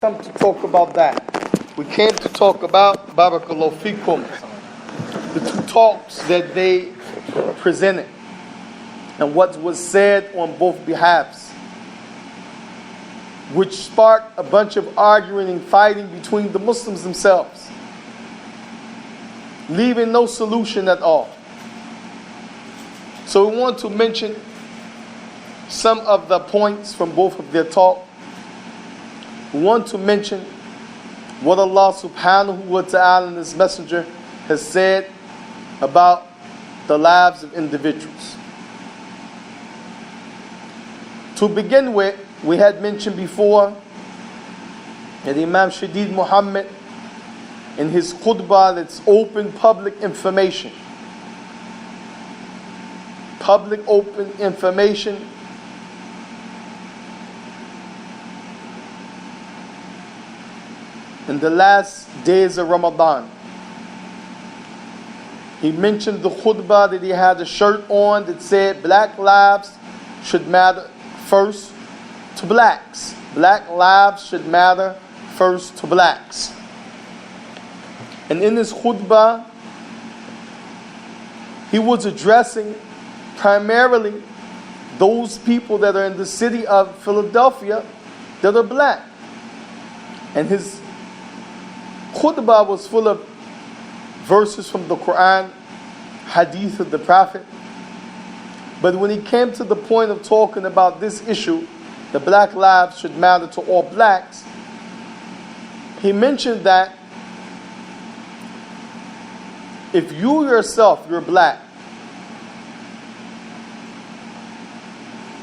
come to talk about that. We came to talk about Barakallahu Fikum, the two talks that they presented and what was said on both behalves, which sparked a bunch of arguing and fighting between the Muslims themselves, leaving no solution at all. So we want to mention some of the points from both of their talk. We want to mention what Allah subhanahu wa ta'ala and His Messenger has said about the lives of individuals. To begin with, we had mentioned before that Imam Shadid Muhammad, in his khutbah, that's open public information. Public open information. In the last days of Ramadan, he mentioned the khutbah that he had a shirt on that said black lives should matter first to blacks. Black lives should matter first to blacks. And in his khutbah, he was addressing primarily those people that are in the city of Philadelphia that are black. And his khutbah was full of verses from the Quran, hadith of the Prophet. But when he came to the point of talking about this issue, the black lives should matter to all blacks, he mentioned that if you yourself, you're black,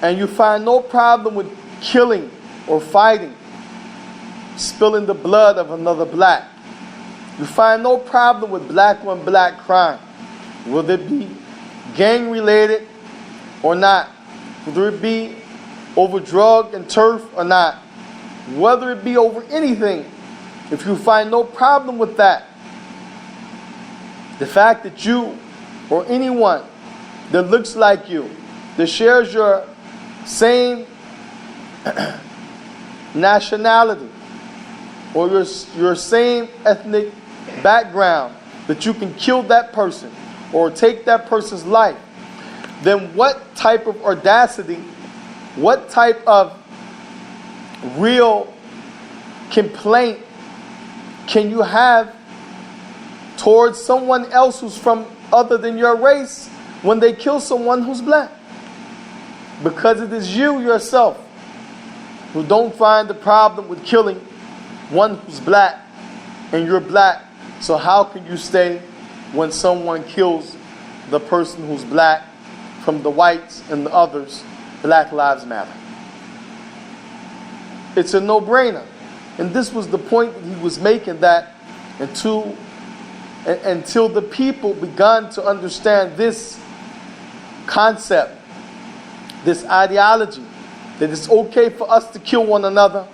and you find no problem with killing or fighting, spilling the blood of another black, you find no problem with black on black crime, whether it be gang related or not, whether it be over drug and turf or not, whether it be over anything, if you find no problem with that, the fact that you or anyone that looks like you, that shares your same nationality or your same ethnic background, that you can kill that person or take that person's life, then what type of audacity, what type of real complaint can you have towards someone else who's from other than your race when they kill someone who's black? Because it is you yourself who don't find the problem with killing one who's black, and you're black. So how can you stay when someone kills the person who's black from the whites and the others? Black lives matter. It's a no-brainer. And this was the point that he was making, that until the people began to understand this concept, this ideology, that it's okay for us to kill one another,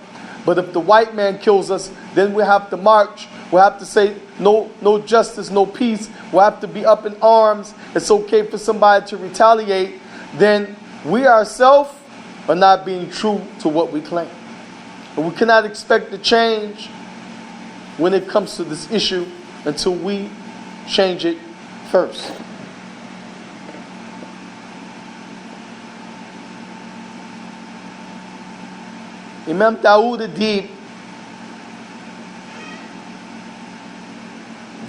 but if the white man kills us, then we have to march. We'll have to say no justice, no peace. We'll have to be up in arms. It's okay for somebody to retaliate. Then we ourselves are not being true to what we claim. And we cannot expect to change when it comes to this issue until we change it first. Imam Dawood Adib,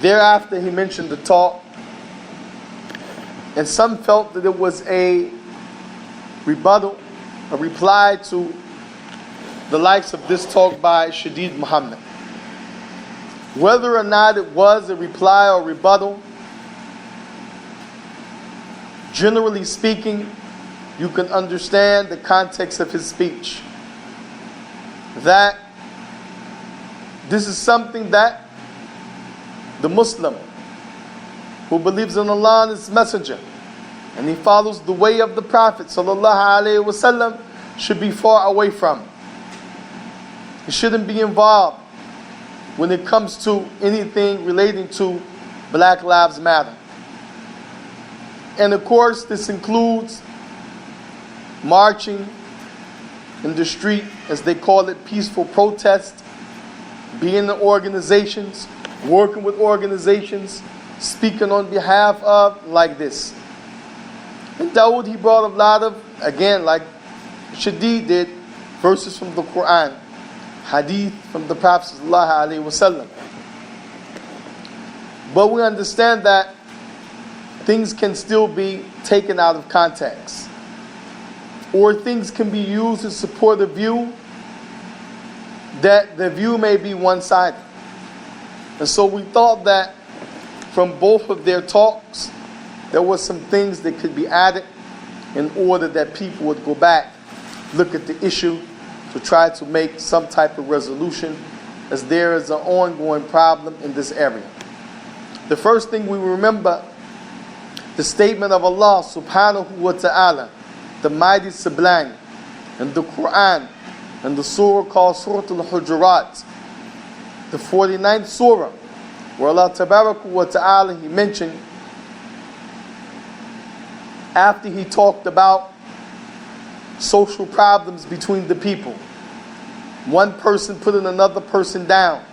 thereafter he mentioned the talk, and some felt that it was a rebuttal, a reply to the likes of this talk by Shadid Muhammad. Whether or not it was a reply or rebuttal, generally speaking, you can understand the context of his speech. That this is something that the Muslim who believes in Allah and His Messenger and he follows the way of the Prophet ﷺ should be far away from. He shouldn't be involved when it comes to anything relating to Black Lives Matter. And of course, this includes marching in the street, as they call it, peaceful protest, being in organizations, working with organizations, speaking on behalf of, like this. And Dawood, he brought a lot of, again, like Shadid did, verses from the Quran, hadith from the Prophet ﷺ. But we understand that things can still be taken out of context, or things can be used to support a view that the view may be one-sided. And so we thought that from both of their talks, there were some things that could be added in order that people would go back, look at the issue, to try to make some type of resolution, as there is an ongoing problem in this area. The first thing we remember, the statement of Allah subhanahu wa ta'ala, the mighty sublime, in the Quran, and the surah called Surah Al-Hujurat, the 49th surah, where Allah tabaraka wa ta'ala, He mentioned, after He talked about social problems between the people, one person putting another person down,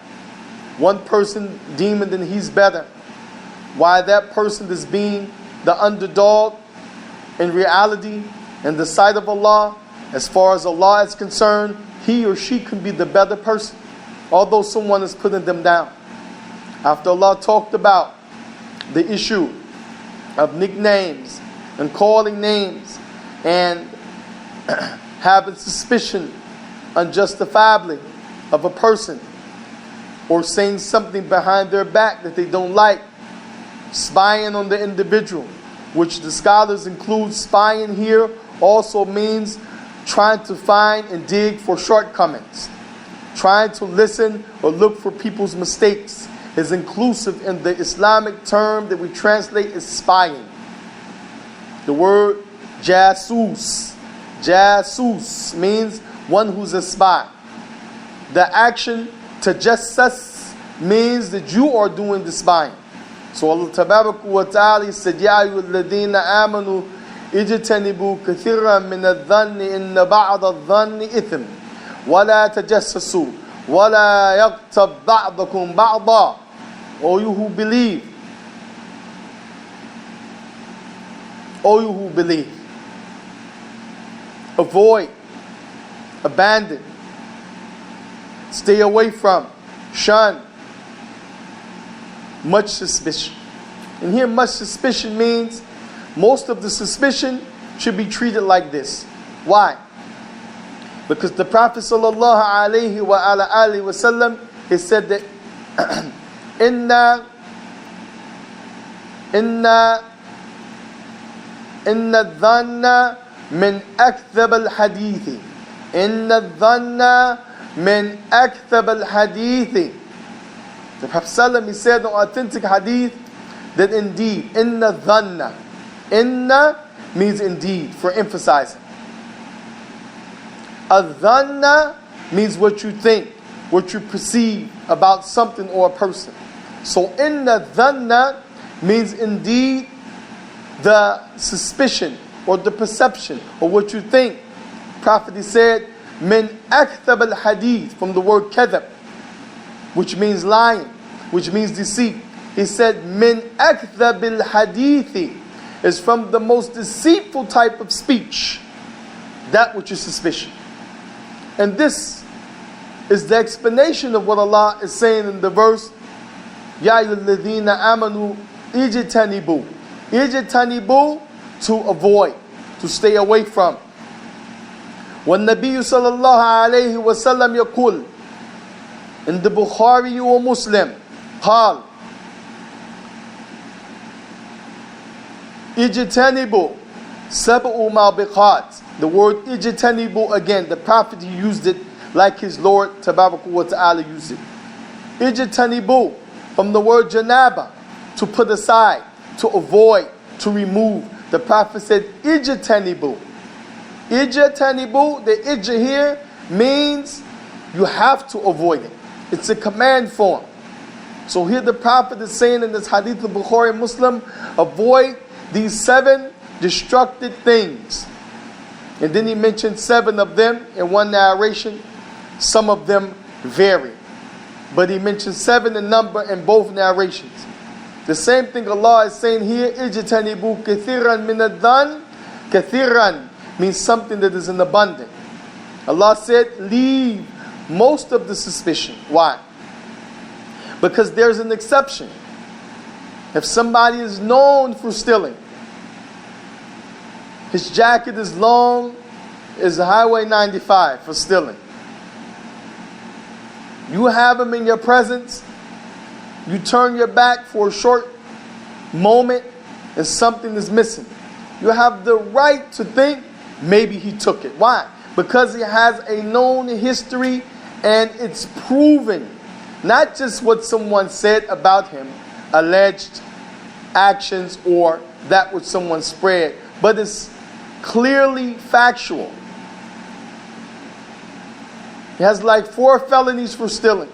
one person deeming that he's better, while that person is being the underdog, in reality, in the sight of Allah, as far as Allah is concerned, he or she can be the better person, although someone is putting them down. After Allah talked about the issue of nicknames and calling names and having suspicion unjustifiably of a person, or saying something behind their back that they don't like, spying on the individual, which the scholars include spying here also means trying to find and dig for shortcomings. Trying to listen or look for people's mistakes is inclusive in the Islamic term that we translate as spying. The word jasus. Jasus means one who's a spy. The action tajassas means that you are doing the spying. So Allah tabaraka wa ta'ala said, Ya ayyuhalladhina amanu ijtanibu kathiran min adh-dhanni inna ba'da adh-dhanni ithm wa la tajassasu wa la yaghtab ba'dakum ba'da. O you who believe, O you who believe, avoid, abandon, stay away from, shun much suspicion. And here much suspicion means most of the suspicion should be treated like this. Why? Because the Prophet sallallahu alaihi wasallam has said that inna dhanna min akthab al-hadithi. Inna dhanna min akthab al-hadithi. The Prophet ﷺ, he said in authentic hadith that indeed, inna dhanna. Inna means indeed, for emphasizing. Adhanna means what you think, what you perceive about something or a person. So inna dhanna means indeed the suspicion or the perception or what you think. Prophet, he said, min akthab al-hadith, from the word kadhab, which means lying, which means deceit. He said, min akthab al-hadithi, is from the most deceitful type of speech, that which is suspicion. And this is the explanation of what Allah is saying in the verse, Ya ayyuhalladhina amanu ijtanibu. Ijtanibu, to avoid, to stay away from. وَالنَّبِيُّ صَلَى اللَّهُ عَلَيْهِ وَسَلَّمْ يَقُولُ, in the Bukhari or Muslim, قال ijtanibu sab'u mabiqat. The word ijtanibu, again, the Prophet, he used it like his Lord tabaraka wa ta'ala used it. Ijtanibu, from the word janaba, to put aside, to avoid, to remove. The Prophet said ijtanibu. Ijtanibu, the ij here means you have to avoid it. It's a command form. So here the Prophet is saying in this hadith of Bukhari and Muslim, avoid these 7 destructive things. And then he mentioned 7 of them in one narration. Some of them vary. but he mentions 7 in number in both narrations. The same thing Allah is saying here, ijtanibu kathiran min ad-dhann. Kathiran means something that is in abundance. Allah said, leave most of the suspicion. Why? Because there's an exception. If somebody is known for stealing, his jacket is long as Highway 95 for stealing. You have him in your presence, you turn your back for a short moment and something is missing. You have the right to think maybe he took it. Why? Because he has a known history and it's proven. Not just what someone said about him, alleged actions or that which someone spread, but it's clearly factual. He has like 4 felonies for stealing.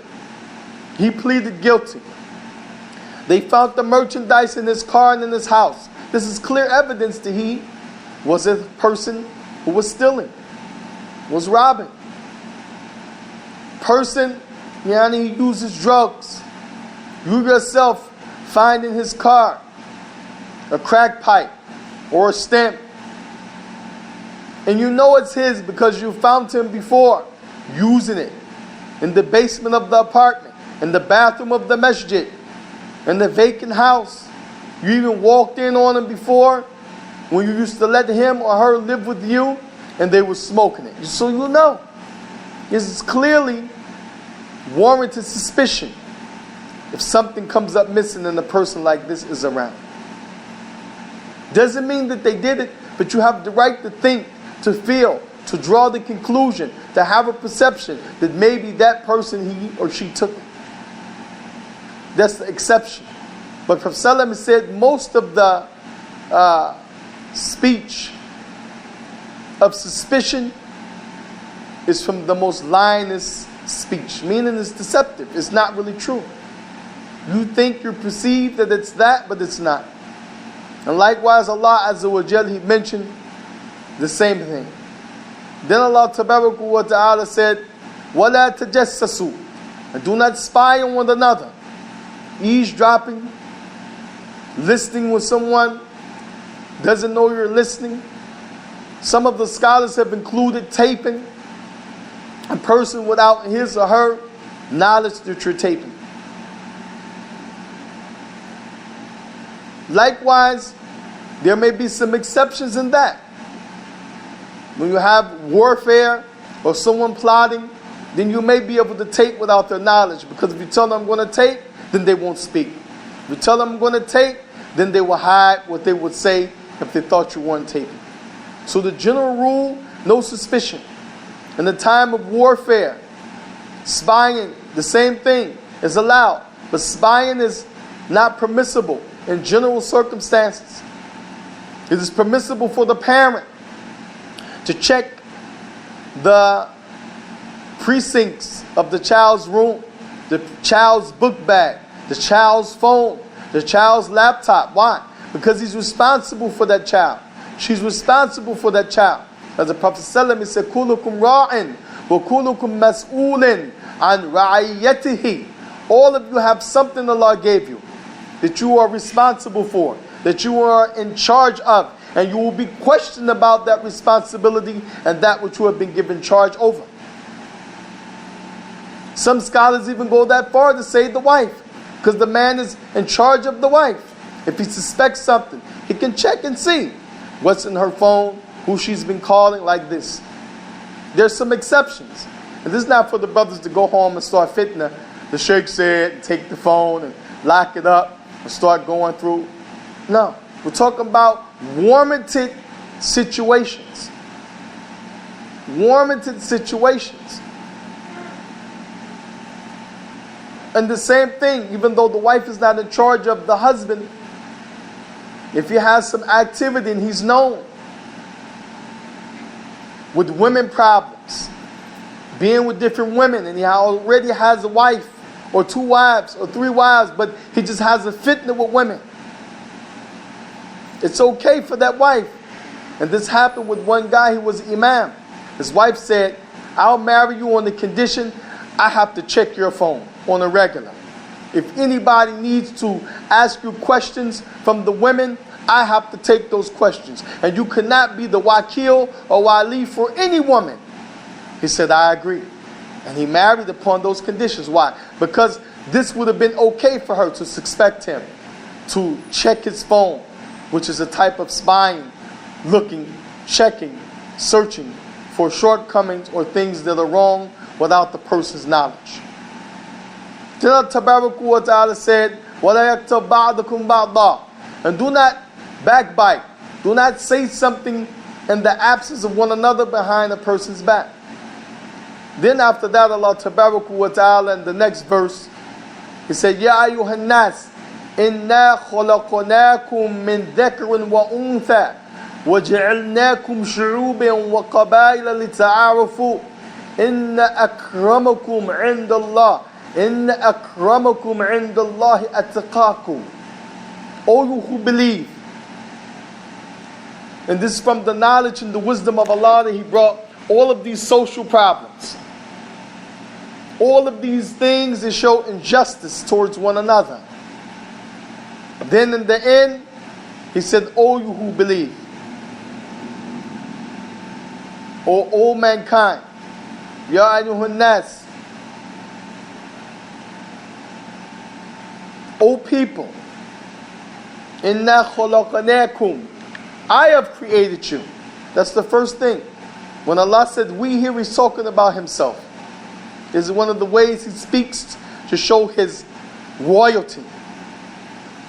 He pleaded guilty. They found the merchandise in his car and in his house. This is clear evidence that he was a person who was stealing, was robbing. Person, he uses drugs. You yourself find in his car a crack pipe or a stamp. And you know it's his because you found him before using it in the basement of the apartment, in the bathroom of the masjid, in the vacant house. You even walked in on him before when you used to let him or her live with you and they were smoking it. So you know. This is clearly warranted suspicion if something comes up missing and a person like this is around. Doesn't mean that they did it, but you have the right to think, to feel, to draw the conclusion, to have a perception that maybe that person, he or she took it. That's the exception. But Prophet ﷺ said most of the speech of suspicion is from the most lioness speech, meaning it's deceptive. It's not really true. You think you're perceived that it's that, but it's not. And likewise, Allah Azza wa Jal, He mentioned the same thing. Then Allah Tabaraka wa Ta'ala said, وَلَا تَجَسَّسُوا, and do not spy on one another. Eavesdropping, listening when someone doesn't know you're listening. Some of the scholars have included taping. A person without his or her knowledge that you're taping. Likewise, there may be some exceptions in that. When you have warfare or someone plotting, then you may be able to tape without their knowledge. Because if you tell them I'm going to tape, then they won't speak. If you tell them I'm going to tape, then they will hide what they would say if they thought you weren't taping. So the general rule, no suspicion. In the time of warfare, spying, the same thing, is allowed. But spying is not permissible in general circumstances. It is permissible for the parent to check the precincts of the child's room, the child's book bag, the child's phone, the child's laptop. Why? Because he's responsible for that child. She's responsible for that child. As the Prophet ﷺ said, كُلُّكُمْ رَاعٍ وَكُلُّكُمْ مَسْئُولٍ عَنْ رَعِيَّتِهِ. All of you have something Allah gave you that you are responsible for, that you are in charge of, and you will be questioned about that responsibility and that which you have been given charge over. Some scholars even go that far to say the wife, because the man is in charge of the wife. If he suspects something, he can check and see what's in her phone, who she's been calling, like this. There's some exceptions. And this is not for the brothers to go home and start fitna. The sheikh said, take the phone and lock it up and start going through. No. We're talking about warranted situations. Warranted situations. And the same thing, even though the wife is not in charge of the husband, if he has some activity and he's known with women problems, being with different women, and he already has a wife or 2 wives or 3 wives, but he just has a fitna with women, it's okay for that wife. And this happened with one guy. He was imam. His wife said, I'll marry you on the condition I have to check your phone on a regular. If anybody needs to ask you questions from the women, I have to take those questions. And you cannot be the wakil or wali for any woman. He said, I agree. And he married upon those conditions. Why? Because this would have been okay for her to suspect him, to check his phone, which is a type of spying, looking, checking, searching for shortcomings or things that are wrong without the person's knowledge. Then Allah Tabaraka wa Ta'ala said, وَلَا يَكْتَبْ بَعْضُكُمْ بَعْضًا. And do not backbite. Do not say something in the absence of one another behind a person's back. Then after that, Allah Tabaraka wa Ta'ala in the next verse, He said, يَا أَيُّهَا النَّاسِ إِنَّا خَلَقْنَاكُم مِّن ذَكَرٍ وَأُنثَىٰ وَجَعَلْنَاكُمْ شُعُوبًا وَقَبَائِلَ لِتَعَارَفُوا إِنَّ أَكْرَمَكُمْ عِندَ اللَّهِ إِنَّ أَكْرَمَكُمْ عِندَ اللَّهِ أَتْقَاكُمْ. O you who believe. And this is from the knowledge and the wisdom of Allah that He brought all of these social problems. All of these things that show injustice towards one another. Then in the end, He said, O you who believe. O all mankind. Ya ayyuhan nas. O people. Inna khalaqnakum. I have created you. That's the first thing. When Allah said we here, He's talking about Himself. This is one of the ways He speaks to show His royalty.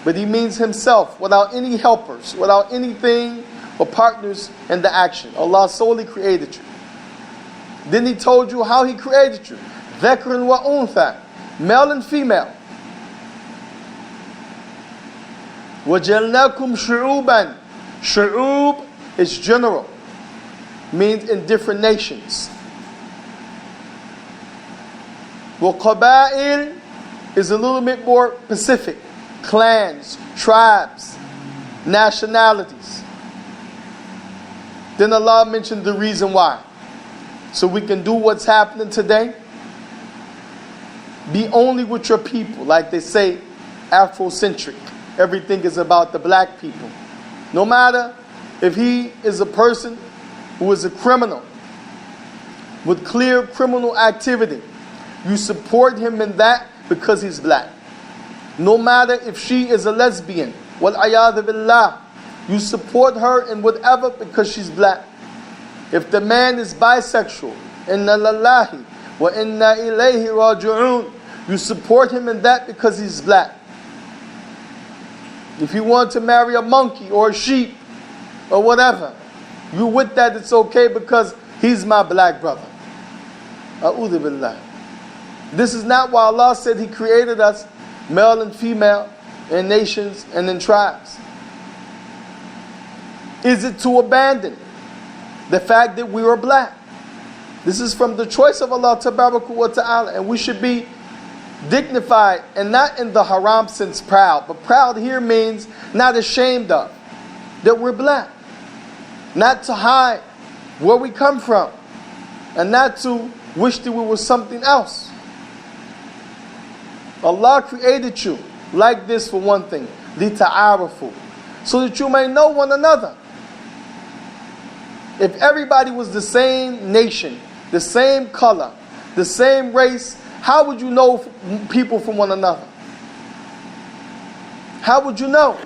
But He means Himself without any helpers, without anything or partners in the action. Allah solely created you. Then He told you how He created you. Dhakran wa untha, male and female. وَجَلْنَاكُمْ شُعُوبًا. Shu'ub is general, means in different nations. وَقَبَائِل is a little bit more specific. Clans, tribes, nationalities. Then Allah mentioned the reason why. So we can do what's happening today. Be only with your people, like they say, Afrocentric. Everything is about the black people. No matter if he is a person who is a criminal with clear criminal activity, you support him in that because he's black. No matter if she is a lesbian, wal-ayadhu billah, you support her in whatever because she's black. If the man is bisexual, inna lillahi wa inna ilayhi raji'un, you support him in that because he's black. If you want to marry a monkey or a sheep or whatever, you with that, it's okay because he's my black brother. A'udhu billah. This is not why Allah said He created us male and female in nations and in tribes. Is it to abandon the fact that we are black? This is from the choice of Allah Tabaraka wa Ta'ala, and we should be dignified, and not in the haram sense proud, but proud here means not ashamed of that we're black, not to hide where we come from, and not to wish that we were something else. Allah created you like this for one thing, lita'arafu, so that you may know one another. If everybody was the same nation, the same color, the same race, how would you know people from one another? How would you know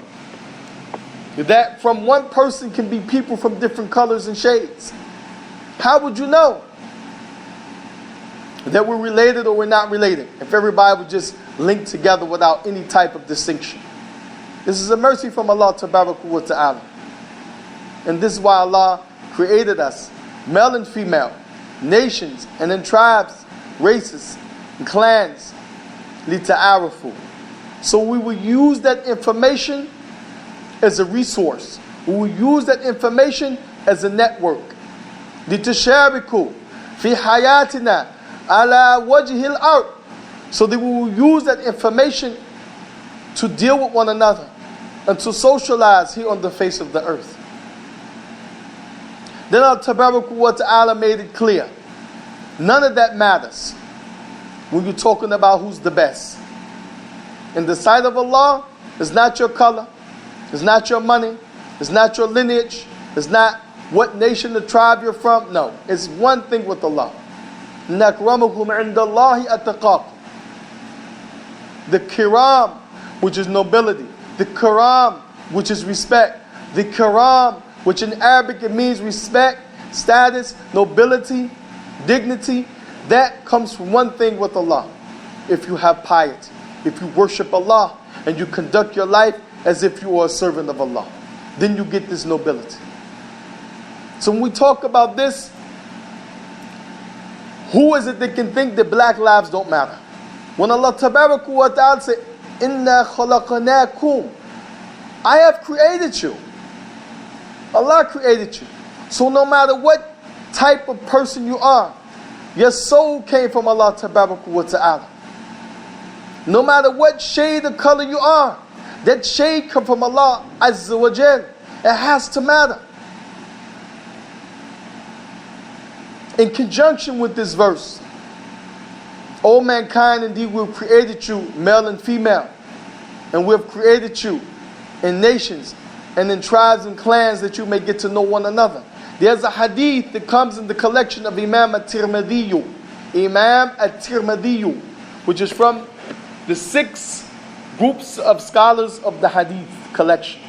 that from one person can be people from different colors and shades? How would you know that we're related or we're not related if everybody would just link together without any type of distinction? This is a mercy from Allah Tabaraka wa Ta'ala. And this is why Allah created us, male and female, nations, and then tribes, races, and clans, lita'arafu. So we will use that information as a resource. We will use that information as a network. لِتَشَارِكُوا فِي حَيَاتِنَا عَلَى وَجْهِ الْأَرْضِ. So that we will use that information to deal with one another and to socialize here on the face of the earth. Then Allah Tabaraka wa Ta'ala made it clear. None of that matters. when you're talking about who's the best. In the sight of Allah, it's not your color, it's not your money, it's not your lineage, it's not what nation, the tribe you're from. No, it's one thing with Allah. إِنَّ أَكْرَمَكُمْ عِنْدَ اللَّهِ أَتَقَاكُمْ. The kiram, which is nobility. The karam, which is respect. The karam, which in Arabic it means respect, status, nobility, dignity. That comes from one thing with Allah. If you have piety, if you worship Allah, and you conduct your life as if you are a servant of Allah, then you get this nobility. So when we talk about this, who is it that can think that black lives don't matter? When Allah Tabaraka wa Ta'ala said, Inna khalaqnakum, I have created you. Allah created you. So no matter what type of person you are, your soul came from Allah Tabaraka wa Ta'ala. No matter what shade of color you are, that shade come from Allah Azza wa Jal. It has to matter. In conjunction with this verse, O mankind, indeed we have created you male and female, and we have created you in nations and in tribes and clans that you may get to know one another. There's a hadith that comes in the collection of Imam at-Tirmidhi, which is from the 6 groups of scholars of the hadith collection.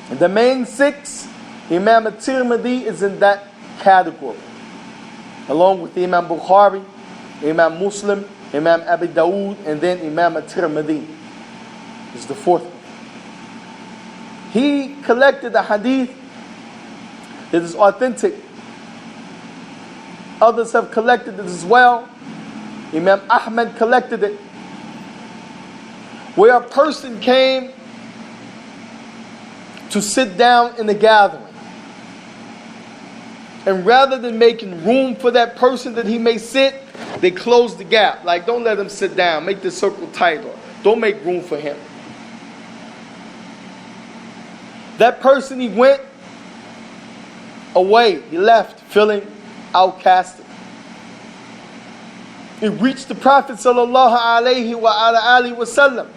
And the main 6, Imam at-Tirmidhi is in that category, along with Imam Bukhari, Imam Muslim, Imam Abu Dawood, and then Imam at-Tirmidhi is the 4th one. He collected a hadith that is authentic. Others have collected it as well. Imam Ahmad collected it, where a person came to sit down in a gathering, and rather than making room for that person that he may sit, they closed the gap. Like, don't let him sit down, make the circle tight, or don't make room for him. That person, he went away, he left feeling outcasted. It reached the Prophet sallallahu alaihi wasallam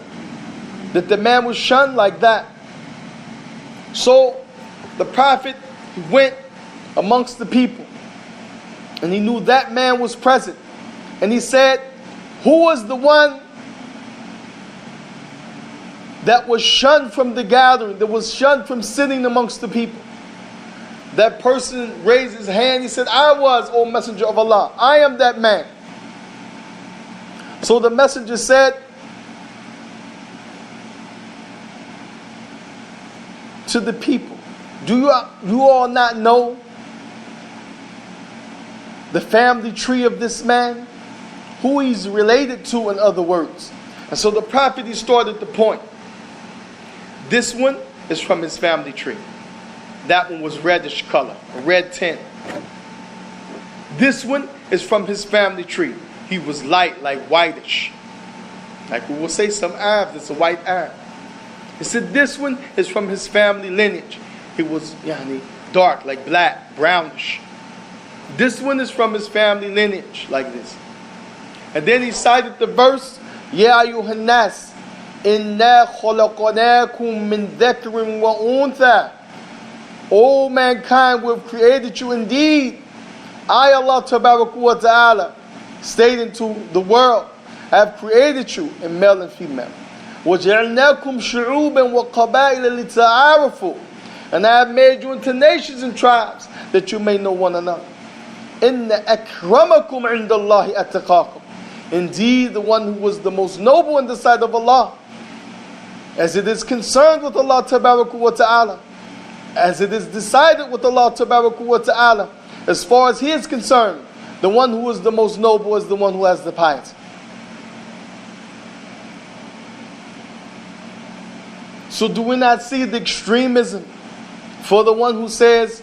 that the man was shunned like that. So the Prophet went amongst the people, and he knew that man was present, and he said, who was the one that was shunned from the gathering, that was shunned from sitting amongst the people? That person raised his hand. He said, I was, O Messenger of Allah, I am that man. So the messenger said to the people, do you all not know the family tree of this man? Who he's related to, in other words. And so the Prophet, he started the point. This one is from his family tree. That one was reddish color, a red tint. This one is from his family tree. He was light, like whitish. Like we will say some Arabs, it's a white Arab. He said this one is from his family lineage. He was dark, like black, brownish. This one is from his family lineage, like this. And then he cited the verse, Ya ayyuhan nas, inna khalaqnakum min dhakrin wa untha. O mankind, we have created you indeed. I, Allah Tabaraka wa Ta'ala, stating to the world, I have created you in male and female. وَجَعَلْنَاكُمْ شُعُوبًا وَقَبَائِلَ لِتَعَارَفُوا. And I have made you into nations and tribes that you may know one another. إِنَّ أَكْرَمَكُمْ عِنْدَ اللَّهِ أَتَقَاكُمْ. Indeed, the one who was the most noble in the sight of Allah, as it is concerned with Allah Tabaraka wa Ta'ala, as it is decided with Allah Tabaraka wa Ta'ala, as far as He is concerned, the one who is the most noble is the one who has the piety. So do we not see the extremism for the one who says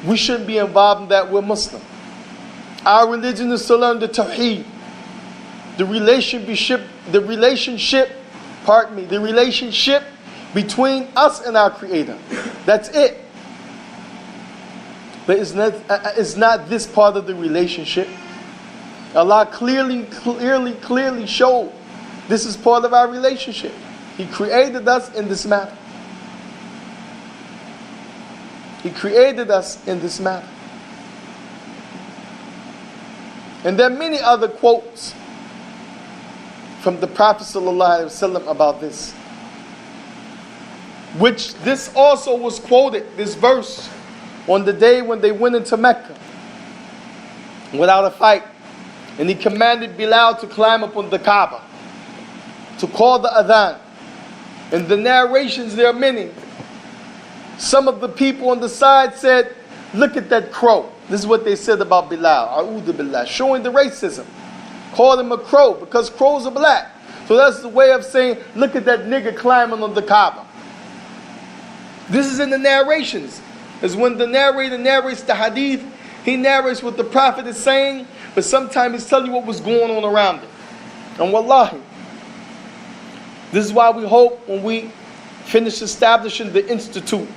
we shouldn't be involved in that? We're Muslim. Our religion is to learn the tawheed, the relationship between us and our Creator. That's it. But it's not this part of the relationship. Allah clearly showed this is part of our relationship. He created us in this manner. He created us in this manner. And there are many other quotes from the Prophet ﷺ about this, which this also was quoted, this verse, on the day when they went into Mecca without a fight. And he commanded Bilal to climb up on the Kaaba to call the adhan. In the narrations there are many. Some of the people on the side said, look at that crow. This is what they said about Bilal, A'udhu Billah, showing the racism. Called him a crow because crows are black. So that's the way of saying, look at that nigger climbing on the Kaaba. This is in the narrations. Is when the narrator narrates the hadith, he narrates what the Prophet is saying, but sometimes he's telling you what was going on around it. And wallahi, this is why we hope when we finish establishing the institute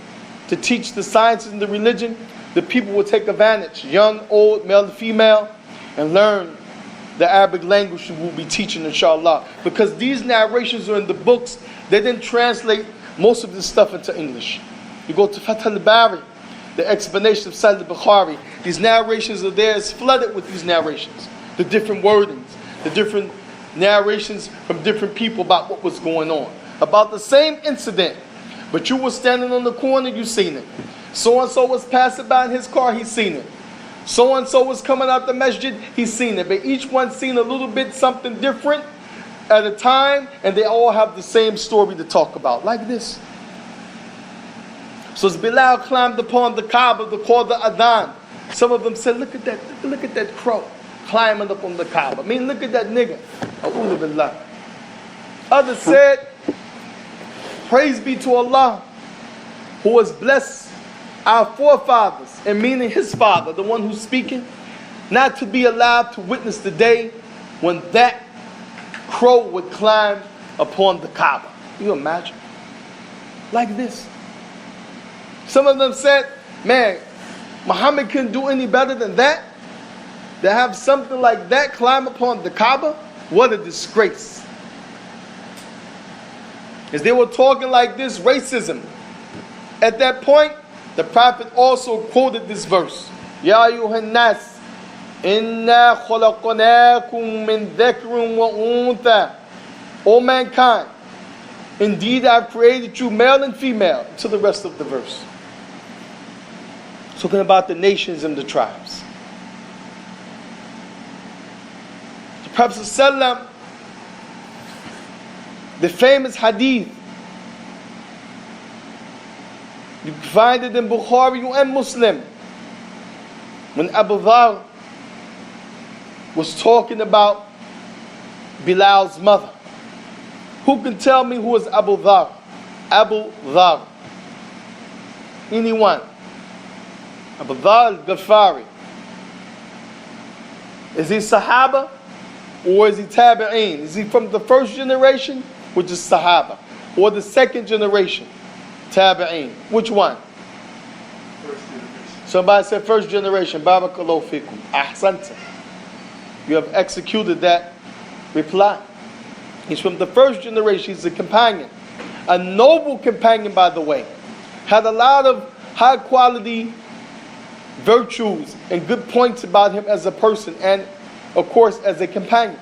to teach the sciences and the religion, the people will take advantage, young, old, male and female, and learn the Arabic language we'll be teaching, inshallah. Because these narrations are in the books, they didn't translate most of this stuff into English. You go to Fath al-Bari, the explanation of Sahih al-Bukhari, these narrations are there, it's flooded with these narrations. The different wordings, the different narrations from different people about what was going on. About the same incident, but you were standing on the corner, you seen it. So-and-so was passing by in his car, he's seen it. So-and-so was coming out the masjid, he's seen it. But each one seen a little bit something different at a time, and they all have the same story to talk about, like this. So as Bilal climbed upon the Kaaba to call the adhan, some of them said, look at that crow climbing up on the Kaaba. I mean, look at that nigga. A'udhu Billah. Others said, praise be to Allah, who has blessed our forefathers, and meaning his father, the one who's speaking, not to be allowed to witness the day when that crow would climb upon the Kaaba. Can you imagine? Like this. Some of them said, man, Muhammad couldn't do any better than that. To have something like that climb upon the Kaaba, what a disgrace. As they were talking like this, racism. At that point, the Prophet also quoted this verse. Ya ayyuhan nas, inna khalaqnakum min dhakrin wa untha. O mankind, indeed I've created you male and female, to the rest of the verse. Talking about the nations and the tribes. The Prophet ﷺ, the famous hadith, you find it in Bukhari and Muslim, when Abu Dhar was talking about Bilal's mother. Who can tell me who is Abu Dhar? Abu Dhar. Anyone? Abu Dhar al-Ghafari. Is he Sahaba or is he Tabi'een? Is he from the first generation, which is Sahaba, or the second generation, Tabi'een? Which one? First generation. Somebody said first generation. Barakallahu fikum. Ahsanta. You have executed that reply. He's from the first generation. He's a companion. A noble companion, by the way. Had a lot of high quality virtues and good points about him as a person and, of course, as a companion.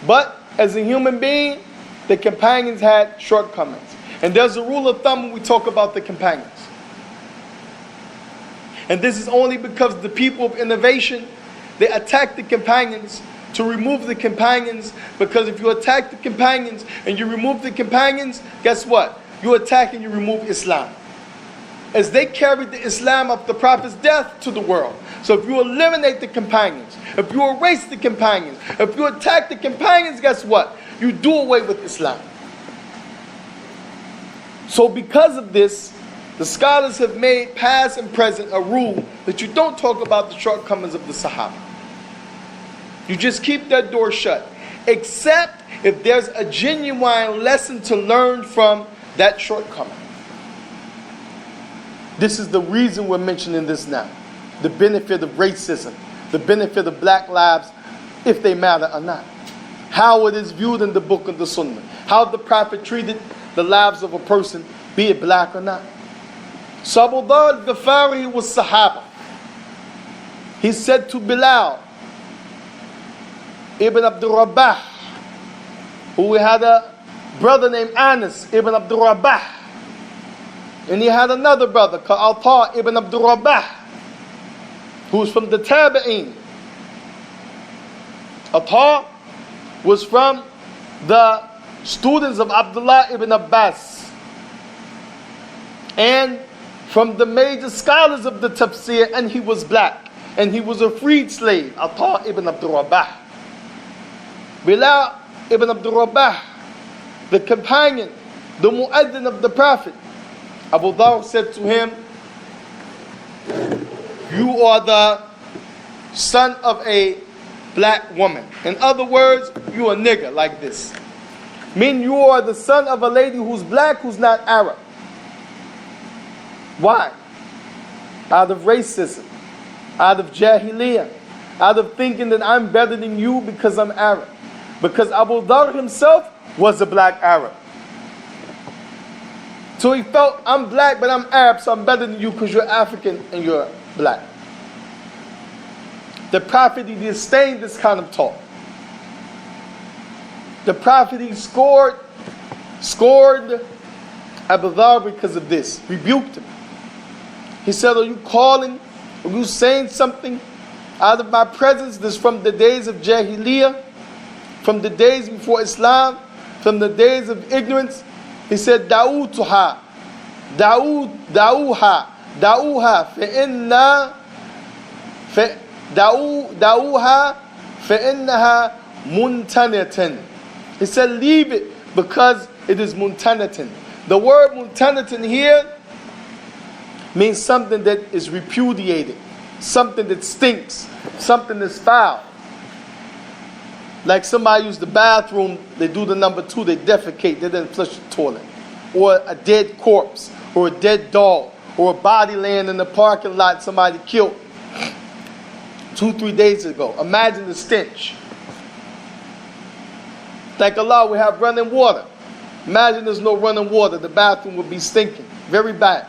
But as a human being, the companions had shortcomings. And there's a rule of thumb when we talk about the companions. And this is only because the people of innovation, they attack the companions to remove the companions, because if you attack the companions and you remove the companions, guess what? You attack and you remove Islam. As they carried the Islam of the Prophet's death to the world. So if you eliminate the companions, if you erase the companions, if you attack the companions, guess what? You do away with Islam. So because of this, the scholars have made past and present a rule that you don't talk about the shortcomings of the Sahaba. You just keep that door shut. Except if there's a genuine lesson to learn from that shortcoming. This is the reason we're mentioning this now. The benefit of racism. the benefit of black lives, if they matter or not. How it is viewed in the book of the Sunnah. How the Prophet treated the lives of a person, be it black or not. So Abu Dharr al-Ghifari was Sahaba. He said to Bilal ibn Abdul Rabah, who had a brother named Anas ibn Abdul Rabah, and he had another brother called Ata ibn Abdul Rabah, who was from the Tabi'een. Ata was from the students of Abdullah ibn Abbas and from the major scholars of the tafsir, and he was black and he was a freed slave, Ata ibn Abdul Rabah. Bilal ibn Abdul Rabah, the companion, the mu'addin of the Prophet, Abu Dharr said to him, you are the son of a black woman. In other words, you a nigger like this. Meaning you are the son of a lady who's black, who's not Arab. Why? Out of racism, out of jahiliyyah, out of thinking that I'm better than you because I'm Arab. Because Abu Dharr himself was a black Arab. So he felt, I'm black but I'm Arab, so I'm better than you because you're African and you're black. The Prophet, he disdained this kind of talk. The Prophet, he scored Abu Dharr because of this, rebuked him. He said, are you calling, are you saying something out of my presence that's from the days of Jahiliyyah, from the days before Islam, from the days of ignorance? He said, Da'uha, فَإِنَّهَا مُنْتَنَةً. He said, leave it because it is muntanatan. The word muntanatan here means something that is repudiated, something that stinks, something that's foul. Like somebody used the bathroom, they do the number 2, they defecate, they didn't flush the toilet. Or a dead corpse, or a dead dog, or a body laying in the parking lot somebody killed 2-3 days ago. Imagine the stench. Thank Allah we have running water. Imagine there's no running water, the bathroom would be stinking. Very bad.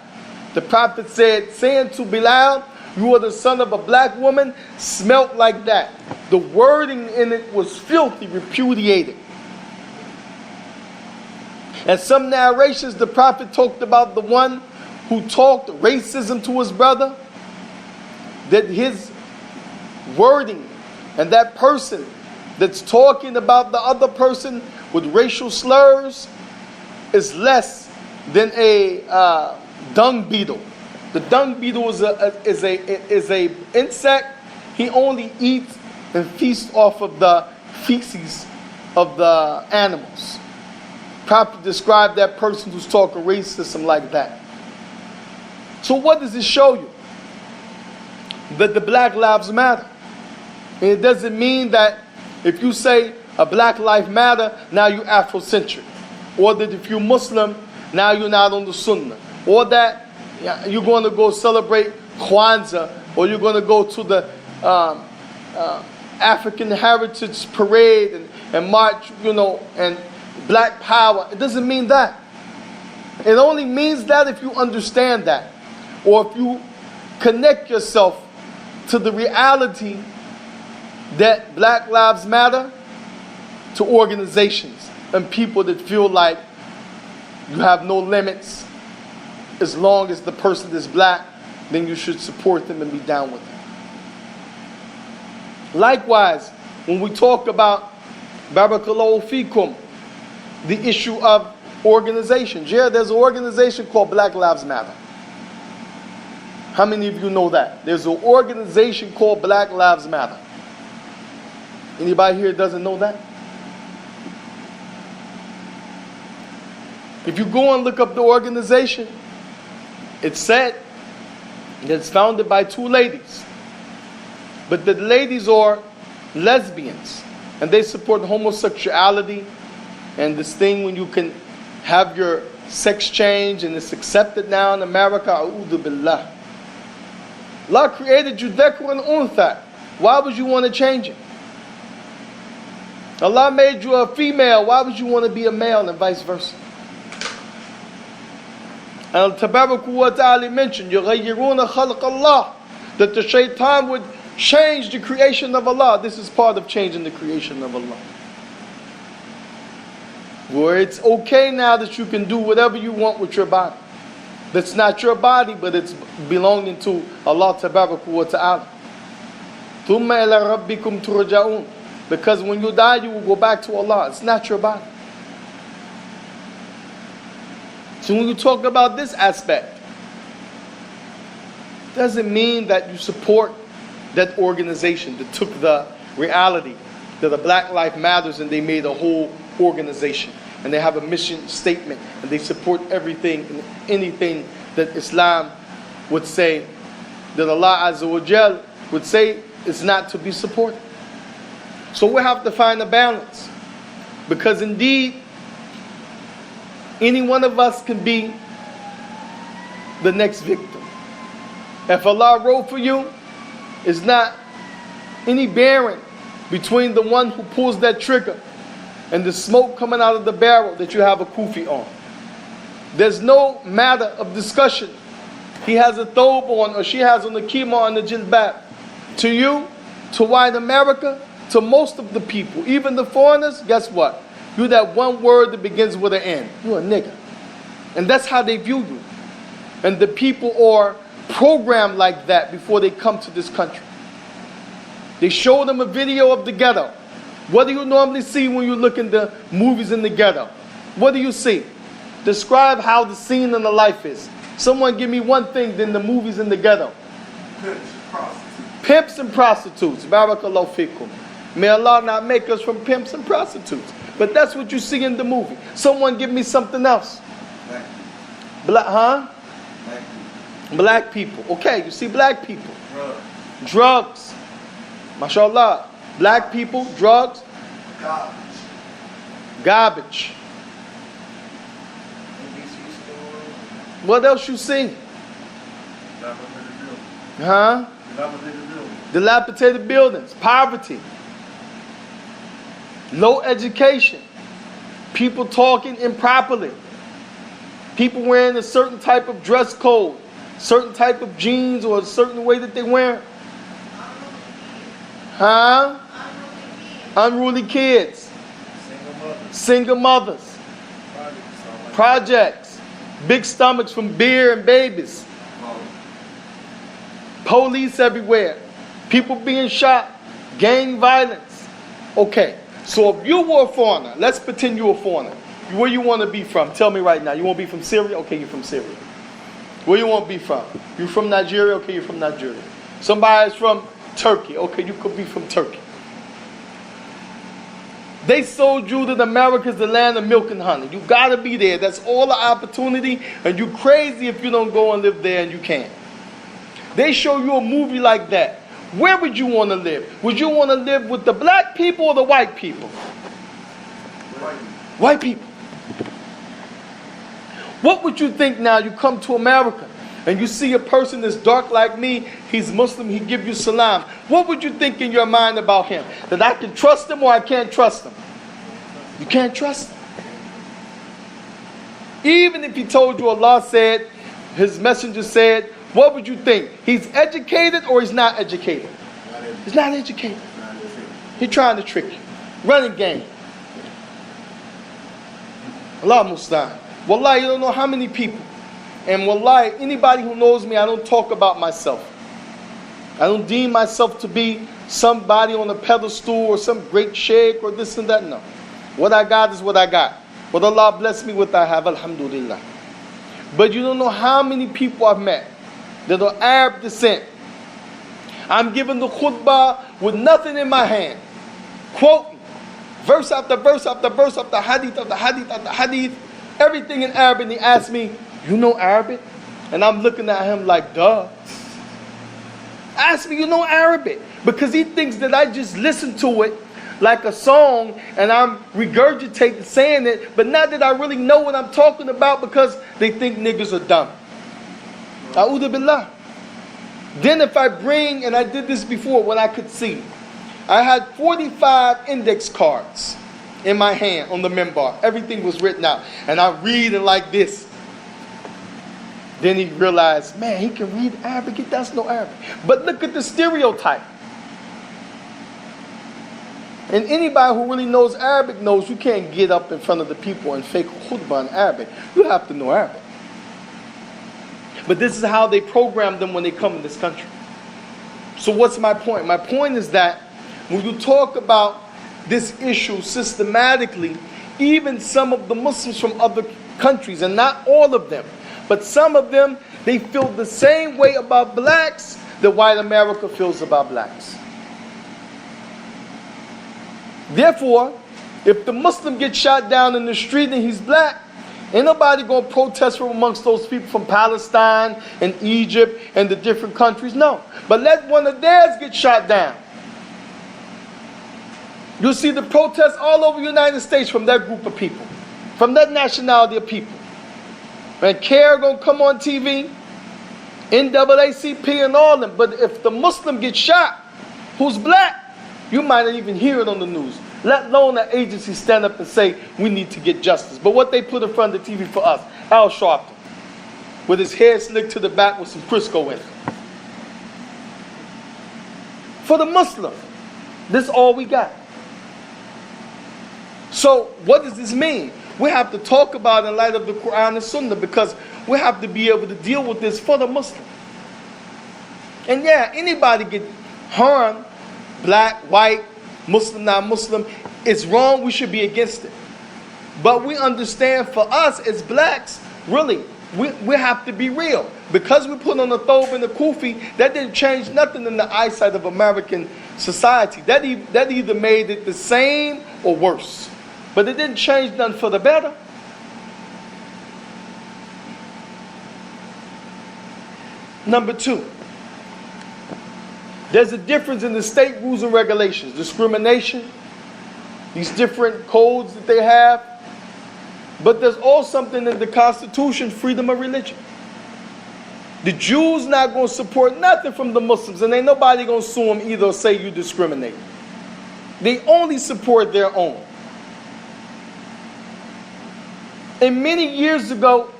The Prophet said, saying to Bilal, you are the son of a black woman, smelt like that. The wording in it was filthy, repudiated. And some narrations, the Prophet talked about the one who talked racism to his brother, that his wording and that person that's talking about the other person with racial slurs is less than a dung beetle. The dung beetle is a insect. He only eats and feasts off of the feces of the animals. Prophet described that person who's talking racism like that. So what does it show you? That the black lives matter. And it doesn't mean that if you say a black life matter, now you're Afrocentric. Or that if you're Muslim, now you're not on the Sunnah. Or that you're going to go celebrate Kwanzaa, or you're going to go to the African Heritage Parade and march, and Black Power. It doesn't mean that. It only means that if you understand that, or if you connect yourself to the reality that Black Lives Matter, to organizations and people that feel like you have no limits. As long as the person is black, then you should support them and be down with them. Likewise, when we talk about Barakallahu Fikum, the issue of organizations. Yeah, there's an organization called Black Lives Matter. How many of you know that? There's an organization called Black Lives Matter. Anybody here doesn't know that? If you go and look up the organization, it's said that it's founded by 2 ladies. But the ladies are lesbians. And they support homosexuality and this thing when you can have your sex change and it's accepted now in America. A'udhu billah. Allah created you dhakr and untha. Why would you want to change it? Allah made you a female. Why would you want to be a male and vice versa? And Tabarak wa Ta'ala mentioned, يُغَيِّرُونَ خَلْقَ اللَّهِ, that the shaitan would change the creation of Allah. This is part of changing the creation of Allah. Where it's okay now that you can do whatever you want with your body. That's not your body, but it's belonging to Allah Tabarak wa Ta'ala. ثُمَّ إِلَى رَبِّكُمْ تُرْجَعُونَ. Because when you die, you will go back to Allah. It's not your body. So when you talk about this aspect, doesn't mean that you support that organization that took the reality that the Black Lives Matters and they made a whole organization. And they have a mission statement, and they support everything and anything that Islam would say, that Allah Azza wa Jal would say is not to be supported. So we have to find a balance. Because indeed, any one of us can be the next victim. If Allah wrote for you, it's not any bearing between the one who pulls that trigger and the smoke coming out of the barrel that you have a kufi on. There's no matter of discussion. He has a thobe on, or she has on the kima and the jilbab. To you, to white America, to most of the people, even the foreigners, guess what? You're that one word that begins with an N. You're a nigger. And that's how they view you. And the people are programmed like that before they come to this country. They show them a video of the ghetto. What do you normally see when you look in the movies in the ghetto? What do you see? Describe how the scene in the life is. Someone give me one thing in the movies in the ghetto. Pimps and prostitutes. Barakallahu fikum. May Allah not make us from pimps and prostitutes. But that's what you see in the movie. Someone give me something else. Black people. Okay, you see black people. Drugs. MashaAllah. Black people, drugs. Garbage. What else you see? Dilapidated buildings. Poverty. Low education. People talking improperly. People wearing a certain type of dress code. Certain type of jeans or a certain way that they wear. Unruly kids. Single mothers. Projects. Big stomachs from beer and babies. Police everywhere. People being shot. Gang violence. Okay. So if you were a foreigner, let's pretend you're a foreigner. Where you want to be from? Tell me right now. You want to be from Syria? Okay, you're from Syria. Where you want to be from? You're from Nigeria? Okay, you're from Nigeria. Somebody's from Turkey. Okay, you could be from Turkey. They sold you that America's the land of milk and honey. You got to be there. That's all the opportunity. And you're crazy if you don't go and live there and you can't. They show you a movie like that. Where would you want to live? Would you want to live with the black people or the white people? White people. What would you think now? You come to America and you see a person that's dark like me, he's Muslim, he give you salam. What would you think in your mind about him? That I can trust him or I can't trust him? You can't trust him. Even if he told you Allah said, his messenger said, what would you think? He's educated or he's not educated? He's not educated. He's trying to trick you. Running game. Allah Musta'an. Wallahi, you don't know how many people. And wallahi, anybody who knows me, I don't talk about myself. I don't deem myself to be somebody on a pedestal or some great sheikh or this and that. No. What I got is what I got. What Allah bless me with, I have. Alhamdulillah. But you don't know how many people I've met that are Arab descent. I'm giving the khutbah with nothing in my hand. Quoting. Verse after verse after verse after hadith after hadith after hadith. Everything in Arabic. And he asked me, you know Arabic? And I'm looking at him like, duh. Ask me, you know Arabic? Because he thinks that I just listen to it like a song and I'm regurgitating saying it, but not that I really know what I'm talking about because they think niggas are dumb. A'udhu billah. Then if I bring, and I did this before when I could see, I had 45 index cards in my hand on the minbar. Everything was written out. And I read it like this. Then he realized, man, he can read Arabic. He does know Arabic. But look at the stereotype. And anybody who really knows Arabic knows you can't get up in front of the people and fake khutbah in Arabic. You have to know Arabic. But this is how they program them when they come in this country. So what's my point? My point is that when you talk about this issue systematically, even some of the Muslims from other countries, and not all of them, but some of them, they feel the same way about blacks that white America feels about blacks. Therefore, if the Muslim gets shot down in the street and he's black, ain't nobody going to protest from amongst those people from Palestine and Egypt and the different countries. No. But let one of theirs get shot down. You'll see the protests all over the United States from that group of people, from that nationality of people. And CARE going to come on TV, NAACP and all of them. But if the Muslim gets shot, who's black, you might not even hear it on the news. Let alone that agency stand up and say, we need to get justice. But what they put in front of the TV for us, Al Sharpton, with his hair slicked to the back with some Crisco in it. For the Muslim, this is all we got. So what does this mean? We have to talk about it in light of the Quran and Sunnah, because we have to be able to deal with this for the Muslim. And yeah, anybody get harmed, black, white, Muslim, non-Muslim, it's wrong, we should be against it. But we understand for us as blacks, really, we have to be real. Because we put on the thobe and the kufi, that didn't change nothing in the eyesight of American society. That either made it the same or worse. But it didn't change nothing for the better. Number 2. There's a difference in the state rules and regulations. Discrimination, these different codes that they have. But there's also something in the Constitution, freedom of religion. The Jews not going to support nothing from the Muslims, and ain't nobody going to sue them either or say you discriminate. They only support their own. And many years ago,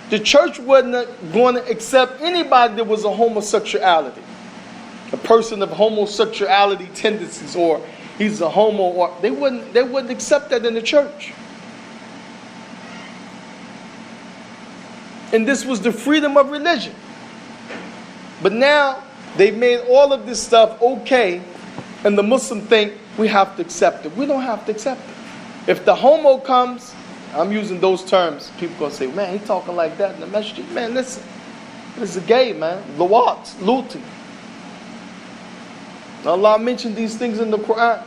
the church wasn't going to accept anybody that was a homosexuality. A person of homosexuality tendencies, or he's a homo, or they wouldn't accept that in the church. And this was the freedom of religion. But now they've made all of this stuff okay, and the Muslim think we have to accept it. We don't have to accept it. If the homo comes, I'm using those terms, people gonna say, man, he talking like that in the masjid. Man, listen, this is a gay, man. Lawat, luti. Allah mentioned these things in the Quran.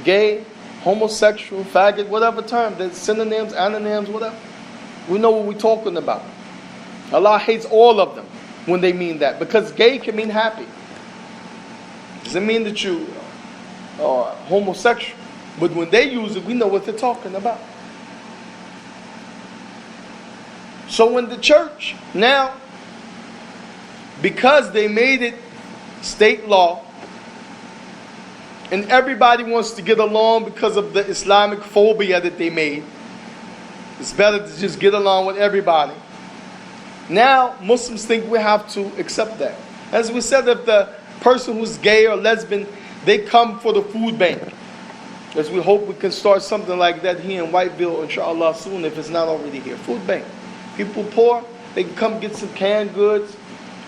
Gay, homosexual, faggot, whatever term. There's synonyms, antonyms, whatever. We know what we're talking about. Allah hates all of them when they mean that. Because gay can mean happy. Doesn't mean that you are homosexual. But when they use it, we know what they're talking about. So when the church now, because they made it state law, and everybody wants to get along because of the Islamic phobia that they made, it's better to just get along with everybody. Now Muslims think we have to accept that. As we said, if the person who's gay or lesbian, they come for the food bank. As we hope we can start something like that here in Whiteville, inshallah, soon, if it's not already here. Food bank. People poor, they can come get some canned goods.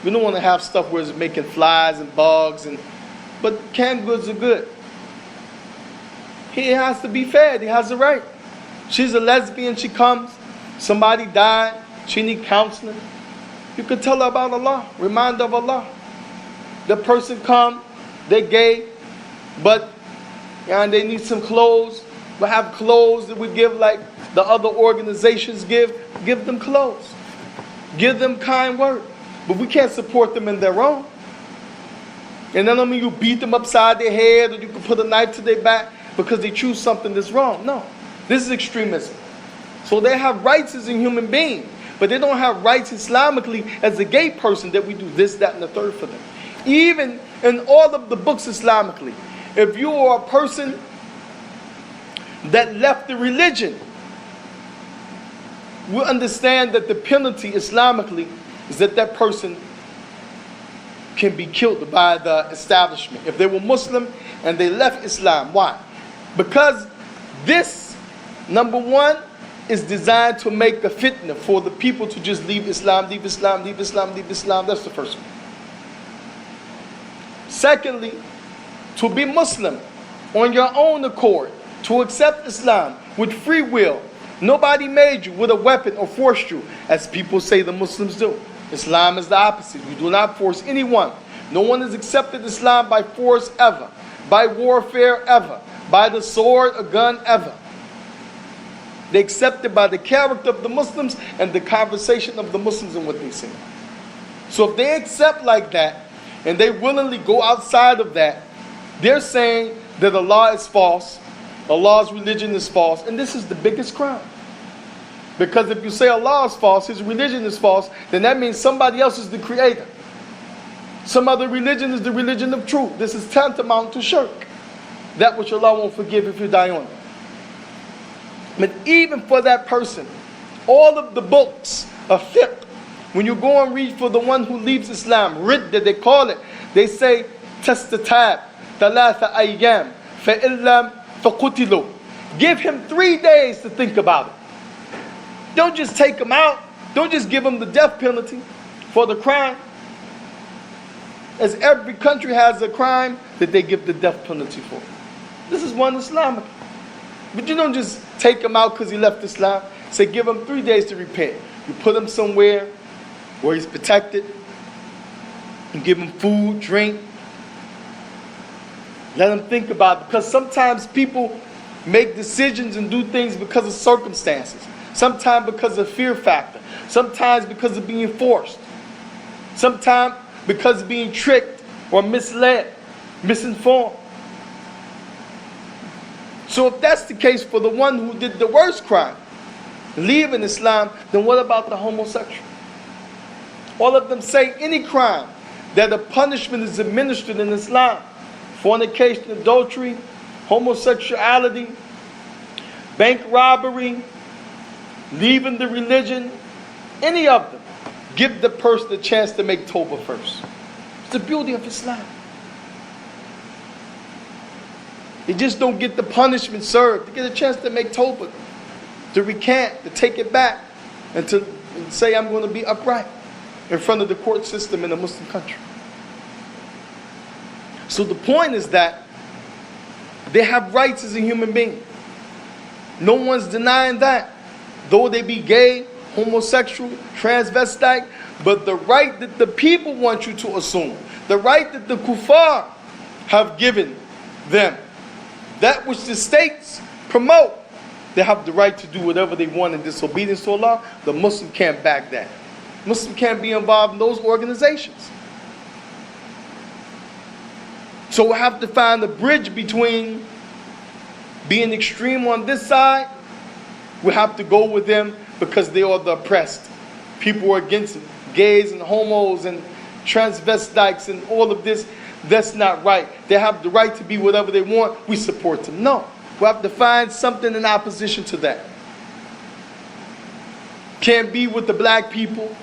We don't want to have stuff where it's making flies and bugs, but canned goods are good. He has to be fed. He has a right. She's a lesbian. She comes. Somebody died. She needs counseling. You can tell her about Allah. Remind her of Allah. The person come. They're gay. But they need some clothes. We have clothes that we give like the other organizations give. Give them clothes. Give them kind word. But we can't support them in their own. And that don't mean you beat them upside their head, or you can put a knife to their back because they choose something that's wrong. No. This is extremism. So they have rights as a human being, but they don't have rights Islamically as a gay person that we do this, that, and the third for them. Even in all of the books Islamically, if you are a person that left the religion, we understand that the penalty Islamically is that that person can be killed by the establishment. If they were Muslim and they left Islam, why? Because this, number one, is designed to make a fitna for the people to just leave Islam, leave Islam, leave Islam, leave Islam. That's the first one. Secondly, to be Muslim on your own accord, to accept Islam with free will. Nobody made you with a weapon or forced you, as people say the Muslims do. Islam is the opposite. We do not force anyone. No one has accepted Islam by force ever, by warfare ever, by the sword or gun ever. They accept it by the character of the Muslims and the conversation of the Muslims and what they say. So if they accept like that, and they willingly go outside of that, they're saying that Allah is false, Allah's religion is false, and this is the biggest crime. Because if you say Allah is false, His religion is false, then that means somebody else is the creator. Some other religion is the religion of truth. This is tantamount to shirk. That which Allah won't forgive if you die on it. But even for that person, all of the books of fiqh, when you go and read for the one who leaves Islam, ridda they call it, they say, tastatab, thalatha ayyam, fa'illam faqutilu. Give him 3 days to think about it. Don't just take him out. Don't just give him the death penalty for the crime. As every country has a crime that they give the death penalty for. This is one Islamic. But you don't just take him out because he left Islam. Say give him 3 days to repent. You put him somewhere where he's protected. You give him food, drink. Let him think about it. Because sometimes people make decisions and do things because of circumstances. Sometimes because of fear factor. Sometimes because of being forced. Sometimes because of being tricked or misled, misinformed. So if that's the case for the one who did the worst crime, leaving Islam, then what about the homosexual? All of them say any crime that a punishment is administered in Islam, fornication, adultery, homosexuality, bank robbery, leaving the religion, any of them, give the person a chance to make tawbah first. It's the beauty of Islam. You just don't get the punishment served. You get a chance to make tawbah, to recant, to take it back, and to say, I'm going to be upright in front of the court system in a Muslim country. So the point is that they have rights as a human being. No one's denying that. Though they be gay, homosexual, transvestite, but the right that the people want you to assume, the right that the kuffar have given them, that which the states promote, they have the right to do whatever they want in disobedience to Allah. The Muslim can't back that. Muslim can't be involved in those organizations. So we have to find a bridge between being extreme on this side. We have to go with them because they are the oppressed. People are against gays and homos and transvestites and all of this. That's not right. They have the right to be whatever they want. We support them. No. We have to find something in opposition to that. Can't be with the black people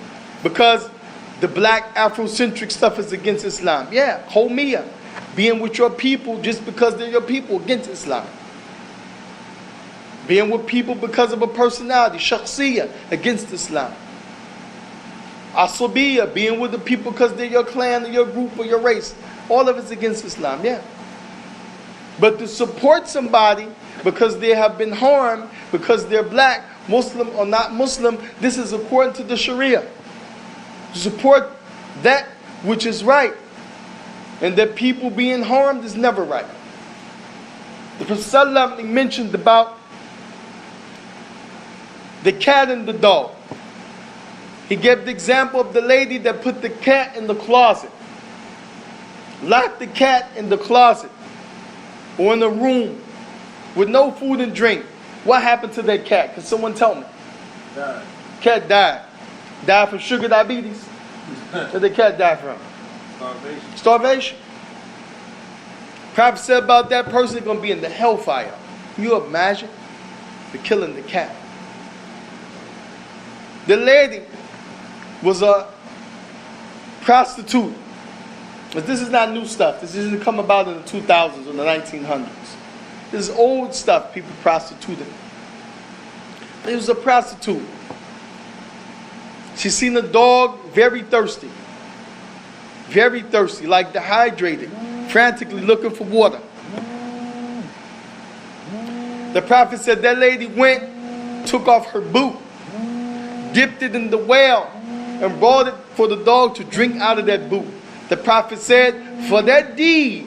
because the black Afrocentric stuff is against Islam. Yeah, homia. Being with your people just because they're your people against Islam. Being with people because of a personality, shakhsiyah, against Islam. Asabiyah, being with the people because they're your clan or your group or your race. All of it's against Islam, yeah. But to support somebody because they have been harmed, because they're black, Muslim or not Muslim, this is according to the Sharia. To support that which is right. And that people being harmed is never right. The Prophet ﷺ mentioned about the cat and the dog. He gave the example of the lady that put the cat in the closet. Locked the cat in the closet or in a room with no food and drink. What happened to that cat? Can someone tell me? Died. Cat died. Died from sugar diabetes? Where the cat died from? Starvation. Starvation. Prophet said about that person going to be in the hellfire. Can you imagine? The killing the cat. The lady was a prostitute. But this is not new stuff. This didn't come about in the 2000s or the 1900s. This is old stuff, people prostituting. It was a prostitute. She seen a dog very thirsty. Very thirsty, like dehydrated, frantically looking for water. The prophet said that lady went, took off her boot, dipped it in the well, and brought it for the dog to drink out of that boot. The prophet said, for that deed,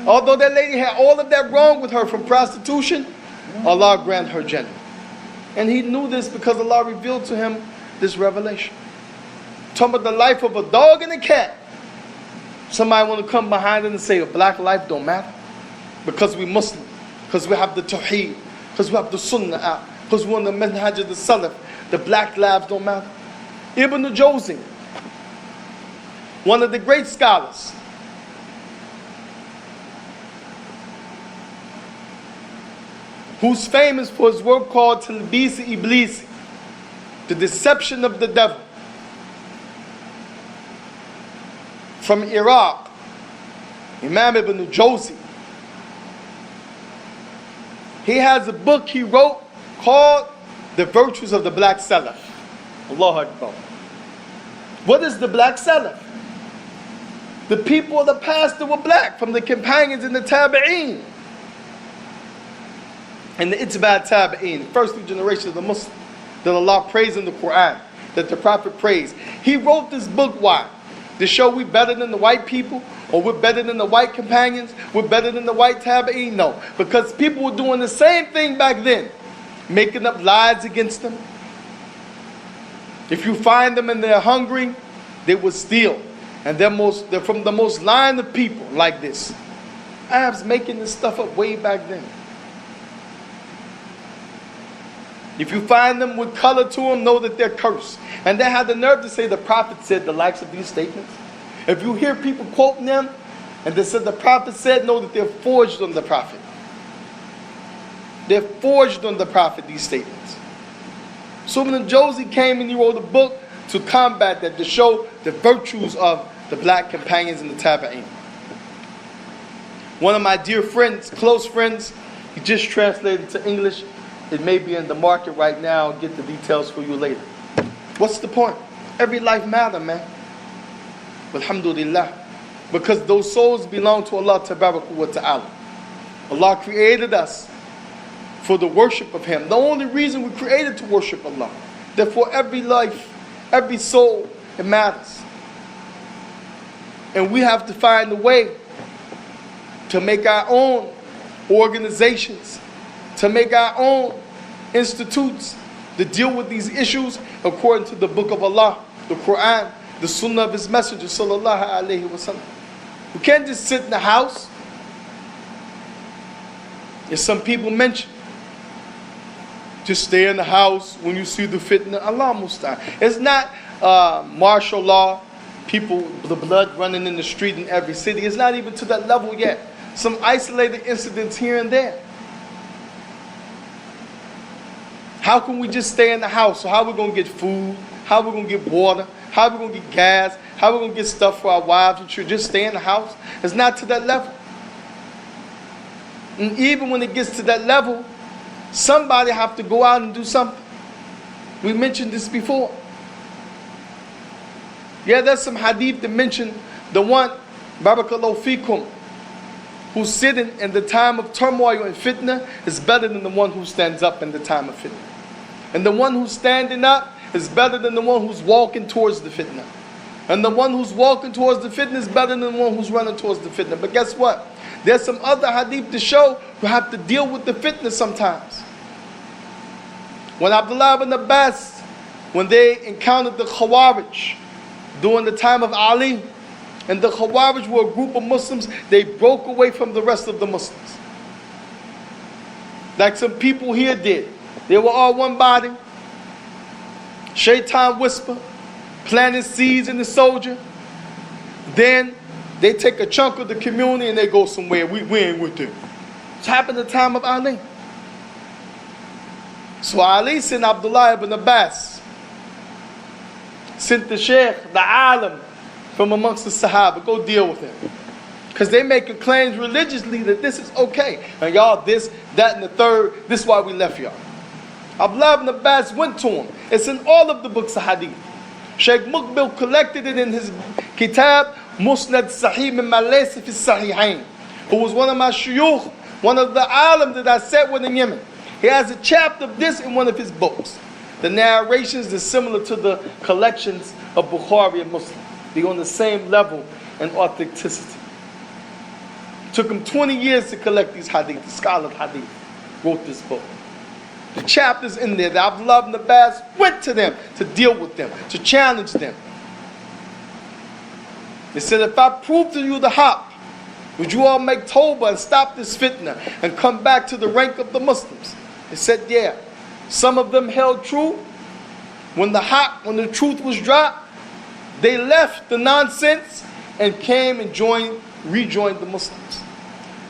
although that lady had all of that wrong with her from prostitution, Allah granted her Jannah. And he knew this because Allah revealed to him this revelation. Talking about the life of a dog and a cat. Somebody want to come behind it and say a black life don't matter. Because we Muslim. Because we have the Tawheed. Because we have the Sunnah out. Because we're on the Manhaj of the Salaf. The black lives don't matter. Ibn al-Jawzi, one of the great scholars, who's famous for his work called Talbis Iblis, the deception of the devil, from Iraq, Imam Ibn al-Jawzi. He has a book he wrote called The Virtues of the Black Salaf. Allahu Akbar. What is the black Salaf? The people of the past that were black, from the companions and the Tabi'een. And the Itba' Tabi'een, the first 2 generations of the Muslims that Allah praised in the Quran, that the Prophet praised. He wrote this book, why? To show we're better than the white people, or we're better than the white companions, we're better than the white Tabi'een? No. Because people were doing the same thing back then, making up lies against them. If you find them and they're hungry, they will steal. And they're from the most line of people like this. Arabs making this stuff up way back then. If you find them with color to them, know that they're cursed. And they had the nerve to say the Prophet said the likes of these statements. If you hear people quoting them, and they said the Prophet said, know that they're forged on the Prophet. They're forged on the Prophet, these statements. So when Josey came and he wrote a book to combat that, to show the virtues of the black companions and the Tabi'een. One of my dear friends, close friends, he just translated to English. It may be in the market right now. I'll get the details for you later. What's the point? Every life matters, man. Alhamdulillah. Because those souls belong to Allah Tabaraka wa Ta'ala. Allah created us for the worship of Him. The only reason we created to worship Allah. Therefore every life, every soul, it matters. And we have to find a way to make our own organizations, to make our own institutes to deal with these issues according to the book of Allah, the Quran, the Sunnah of His Messenger sallallahu alaihi wasallam. We can't just sit in the house. As some people mention, just stay in the house when you see the fitna. Allah musta'an. It's not martial law, people, the blood running in the street in every city. It's not even to that level yet. Some isolated incidents here and there. How can we just stay in the house? So how are we going to get food? How are we going to get water? How are we going to get gas? How are we going to get stuff for our wives and children? Just stay in the house? It's not to that level. And even when it gets to that level, somebody have to go out and do something. We mentioned this before. Yeah, there's some hadith that mention the one, Barakallahu fikum, who's sitting in the time of turmoil and fitna is better than the one who stands up in the time of fitna. And the one who's standing up is better than the one who's walking towards the fitna. And the one who's walking towards the fitna is better than the one who's running towards the fitna. But guess what? There's some other hadith to show you have to deal with the fitna sometimes. When Abdullah ibn Abbas, when they encountered the Khawarij during the time of Ali, and the Khawarij were a group of Muslims, they broke away from the rest of the Muslims. Like some people here did. They were all one body. Shaitan whisper, planting seeds in the soldier. Then they take a chunk of the community and they go somewhere. We ain't with them. It's happened at the time of Ali. So Ali sent Abdullah ibn Abbas, sent the Sheikh, the Alim, from amongst the Sahaba, go deal with him. Because they making claims religiously that this is okay. And y'all this, that, and the third, this is why we left y'all. Abdullah ibn Abbas went to him. It's in all of the books of hadith. Sheikh Muqbil collected it in his kitab, Musnad Sahih min Malaysi fi Sahihain, who was one of my shuyukh, one of the alim that I sat with in Yemen. He has a chapter of this in one of his books. The narrations are similar to the collections of Bukhari and Muslim. They're on the same level in authenticity. Took him 20 years to collect these hadith. The scholar of hadith wrote this book. The chapters in there that Abdullah ibn Abbas went to them to deal with them, to challenge them. They said, if I prove to you the haqq, would you all make tawbah and stop this fitna and come back to the rank of the Muslims? They said, yeah. Some of them held true. When the truth was dropped, they left the nonsense and came and rejoined the Muslims.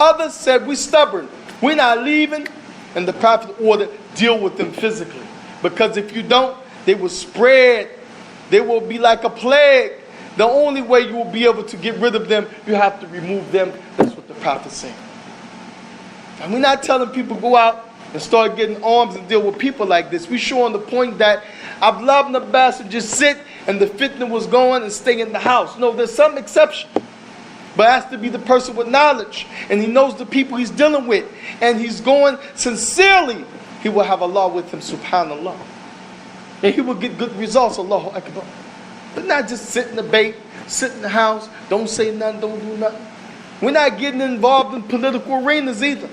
Others said, we're stubborn. We're not leaving. And the Prophet ordered, deal with them physically. Because if you don't, they will spread. They will be like a plague. The only way you will be able to get rid of them, you have to remove them. That's what the Prophet said. And we're not telling people go out and start getting arms and deal with people like this. We're showing the point that Abdullah ibn Abbas would just sit and the fitna was going and stay in the house. No, there's some exception. But it has to be the person with knowledge. And he knows the people he's dealing with. And he's going sincerely. He will have Allah with him, subhanallah. And he will get good results, Allahu Akbar. But not just sit in the bait, sit in the house, don't say nothing, don't do nothing. We're not getting involved in political arenas either,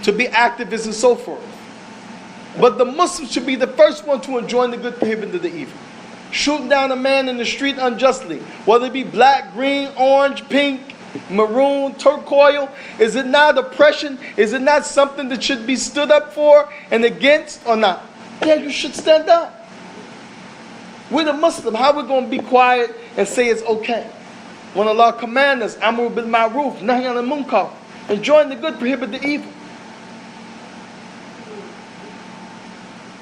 to be activists and so forth. But the Muslims should be the first one to enjoin the good, prohibiting the evil. Shooting down a man in the street unjustly, whether it be black, green, orange, pink, maroon, turquoise, is it not oppression? Is it not something that should be stood up for and against or not? Yeah, you should stand up. We're the Muslim. How are we going to be quiet and say it's okay? When Allah commands us, Amr bil Ma'ruf, Nahy anil Munkar, enjoin the good, prohibit the evil.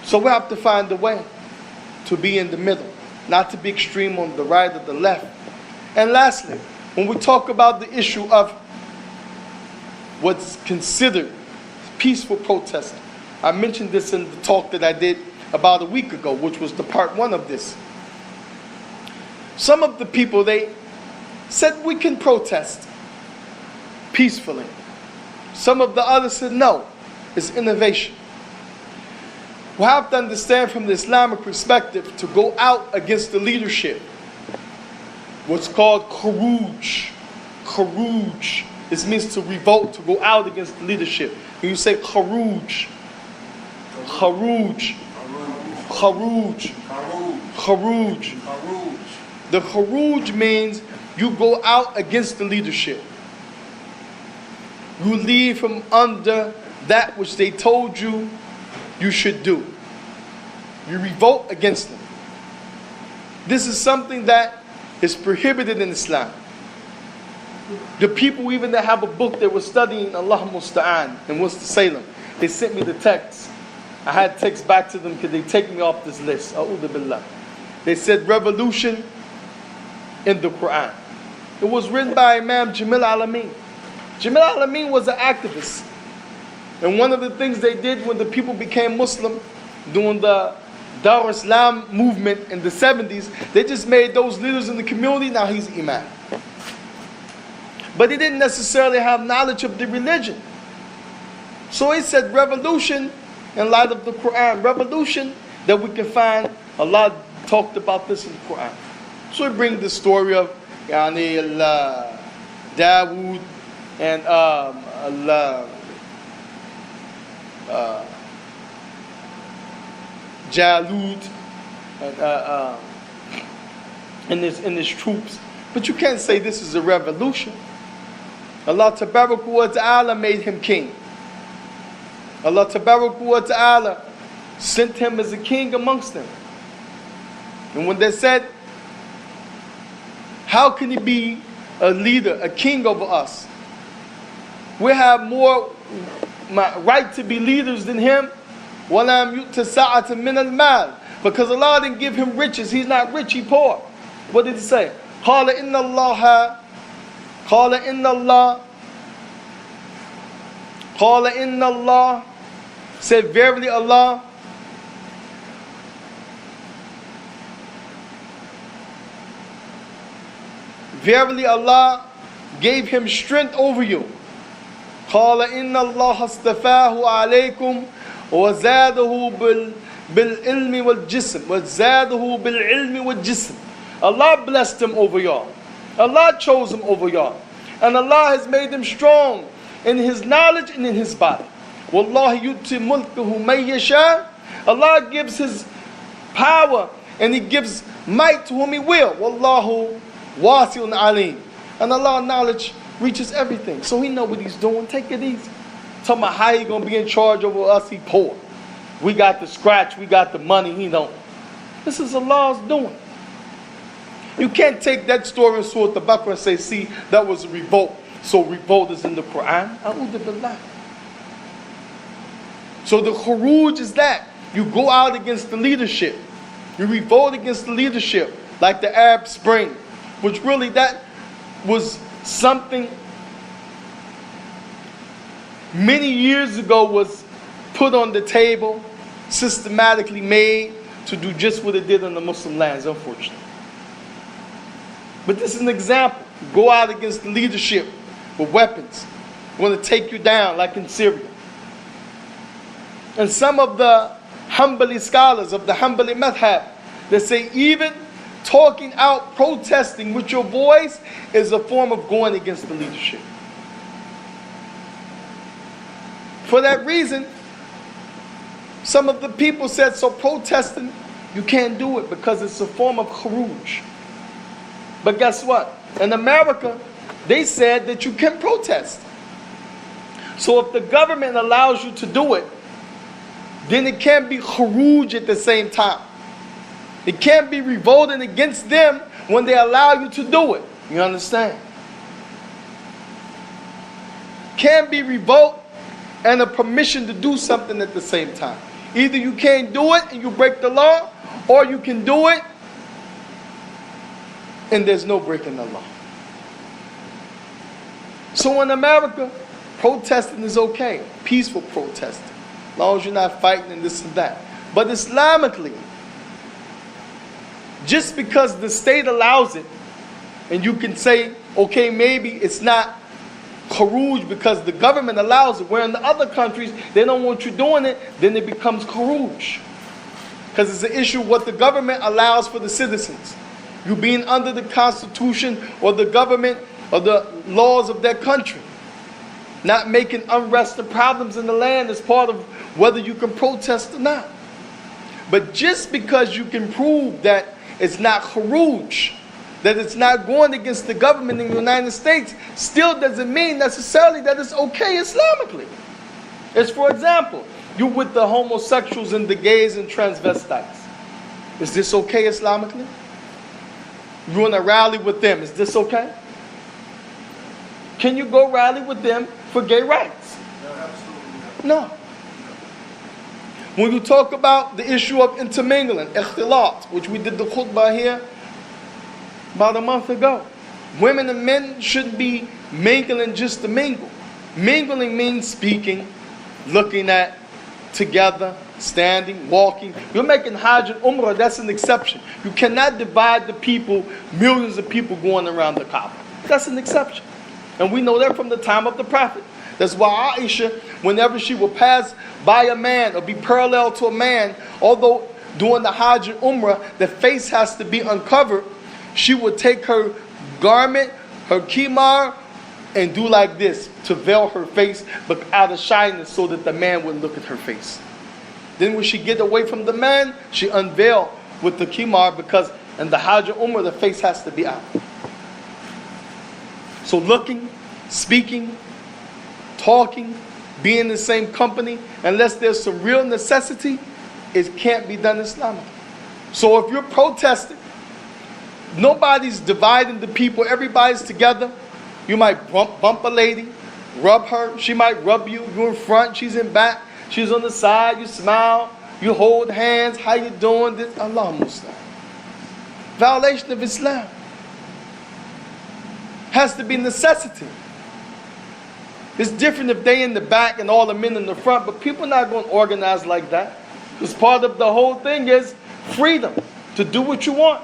So we have to find a way to be in the middle, not to be extreme on the right or the left. And lastly, when we talk about the issue of what's considered peaceful protesting, I mentioned this in the talk that I did about a week ago, which was the part one of this. Some of the people, they said we can protest peacefully. Some of the others said no, it's innovation. We have to understand from the Islamic perspective to go out against the leadership. What's called khuruj. Khuruj. This means to revolt, to go out against the leadership. When you say khuruj, khuruj, khuruj, khuruj. The khuruj means you go out against the leadership. You leave from under that which they told you you should do. You revolt against them. This is something that is prohibited in Islam. The people even that have a book that was studying Allah Musta'an in Winston-Salem, they sent me the text. I had text back to them because they take me off this list. A'udhu billah. They said revolution in the Quran. It was written by Imam Jamil Alameen. Jamil Alameen was an activist. And one of the things they did when the people became Muslim, during the Dar Islam movement in the 70s, they just made those leaders in the community, now he's Imam. But he didn't necessarily have knowledge of the religion. So he said revolution in light of the Quran. Revolution that we can find, Allah talked about this in the Quran. So we bring the story of Dawood and Jalut and his troops. But you can't say this is a revolution. Allah Tabarak wa Ta'ala made him king. Allah Tabarak wa Ta'ala sent him as a king amongst them. And when they said, How can he be a leader, a king over us? We have more right to be leaders than him. وَلَمْ يُؤْتَ سَعَةً مِنَ الْمَالِ. Because Allah didn't give him riches. He's not rich, he's poor. What did he say? قَالَ إِنَّ اللَّهَ said, verily Allah gave him strength over you. قَالَ إِنَّ اللَّهَ اسْتَفَاهُ عَلَيْكُمْ وَزَادَهُ بِالْعِلْمِ وَالْجِسْمِ. Allah blessed him over y'all. Allah chose him over y'all. And Allah has made him strong in his knowledge and in his body. وَاللَّهِ يُؤْتِي مُلْكَهُ مَن يَشَاءُ. Allah gives his power and he gives might to whom he will. وَاللَّهُ وَاسِعٌ عَلِيمٌ. And Allah's knowledge reaches everything. So he know what he's doing. Take it easy. Talking about how he going to be in charge over us, he poor. We got the scratch, we got the money, he don't. This is Allah's doing. You can't take that story in Surah Al-Baqarah and say, see, that was a revolt. So revolt is in the Quran. A'udhu billah. So the khuruj is that. You go out against the leadership. You revolt against the leadership. Like the Arab Spring. Which really that was something many years ago was put on the table, systematically made to do just what it did in the Muslim lands, unfortunately. But this is an example. Go out against the leadership with weapons. Want to take you down like in Syria. And some of the Hanbali scholars of the Hanbali madhab, they say even talking out, protesting with your voice is a form of going against the leadership. For that reason, some of the people said, so protesting, you can't do it because it's a form of khuruj. But guess what? In America, they said that you can protest. So if the government allows you to do it, then it can't be khuruj at the same time. It can't be revolting against them when they allow you to do it. You understand? Can't be revolt and a permission to do something at the same time. Either you can't do it and you break the law, or you can do it and there's no breaking the law. So in America, protesting is okay. Peaceful protesting. As long as you're not fighting and this and that. But Islamically, just because the state allows it, and you can say, okay, maybe it's not khuruj because the government allows it, where in the other countries, they don't want you doing it, then it becomes khuruj. Because it's an issue what the government allows for the citizens. You being under the constitution or the government or the laws of that country. Not making unrest and problems in the land is part of whether you can protest or not. But just because you can prove that it's not khuruj, that it's not going against the government in the United States, still doesn't mean necessarily that it's okay Islamically. It's, for example, you with the homosexuals and the gays and transvestites. Is this okay Islamically? You want to rally with them, is this okay? Can you go rally with them for gay rights? No, absolutely No. not. When you talk about the issue of intermingling, ikhtilat, which we did the khutbah here about a month ago. Women and men shouldn't be mingling just to mingle. Mingling means speaking, looking at, together, standing, walking. You're making Hajj and Umrah, that's an exception. You cannot divide the people, millions of people going around the Kaaba. That's an exception. And we know that from the time of the Prophet. That's why Aisha, whenever she would pass by a man or be parallel to a man, although during the Hajj and Umrah, the face has to be uncovered, she would take her garment, her kimar, and do like this to veil her face, but out of shyness so that the man wouldn't look at her face. Then when she get away from the man, she unveil with the kimar because in the Hajj and Umrah, the face has to be out. So looking, speaking, talking, being in the same company, unless there's some real necessity, it can't be done Islamically. So if you're protesting, nobody's dividing the people. Everybody's together. You might bump a lady, rub her. She might rub you. You're in front. She's in back. She's on the side. You smile. You hold hands. How you doing? This Allah Muslim. Violation of Islam. Has to be necessity. It's different if they in the back and all the men in the front, but people not going to organize like that. Because part of the whole thing is freedom to do what you want.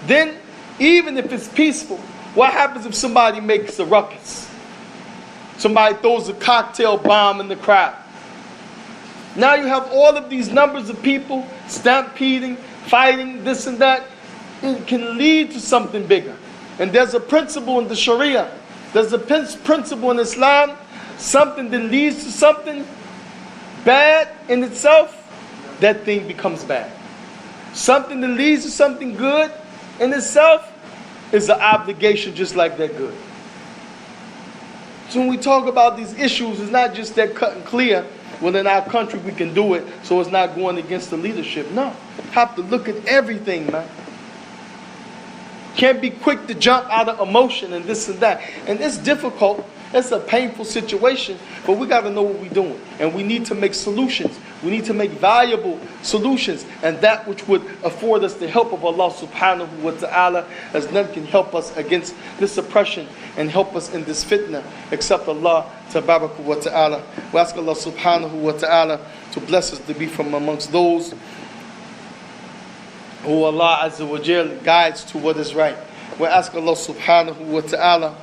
Then, even if it's peaceful, what happens if somebody makes a ruckus? Somebody throws a cocktail bomb in the crowd. Now you have all of these numbers of people stampeding, fighting, this and that. It can lead to something bigger. And there's a principle in the Sharia. There's a principle in Islam. Something that leads to something bad in itself, that thing becomes bad. Something that leads to something good in itself is an obligation just like that good. So when we talk about these issues, it's not just that cut and clear. Well, in our country we can do it, so it's not going against the leadership. No, have to look at everything, man. Can't be quick to jump out of emotion and this and that. And it's difficult. It's a painful situation. But we got to know what we're doing. And we need to make solutions. We need to make valuable solutions. And that which would afford us the help of Allah subhanahu wa ta'ala. As none can help us against this oppression and help us in this fitna except Allah tabaraka wa ta'ala. We ask Allah subhanahu wa ta'ala to bless us to be from amongst those who Allah Azza wa Jal guides to what is right. We ask Allah subhanahu wa ta'ala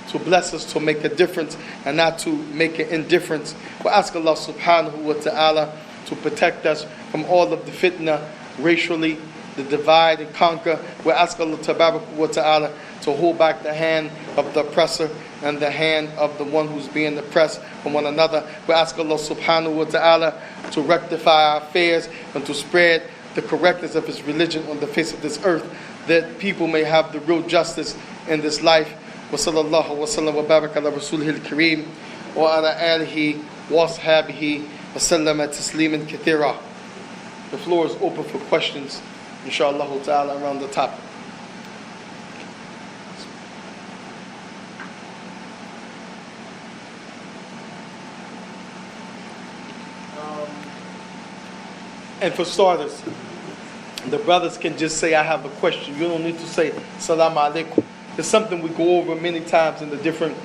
to bless us to make a difference and not to make an indifference. We ask Allah subhanahu wa ta'ala to protect us from all of the fitna, racially, the divide and conquer. We ask Allah wa ta'ala to hold back the hand of the oppressor and the hand of the one who's being oppressed from one another. We ask Allah subhanahu wa ta'ala to rectify our affairs and to spread the correctness of His religion on the face of this earth, that people may have the real justice in this life. Wa sallallahu wa sallam wa baraka ala rasulih al-kareem wa ala alihi wa ashabihi wa sallama tasliman kathira. The floor is open for questions, inshallah ta'ala, around the topic. And for starters, the brothers can just say, I have a question. You don't need to say, Salaam alaikum. It's something we go over many times in the different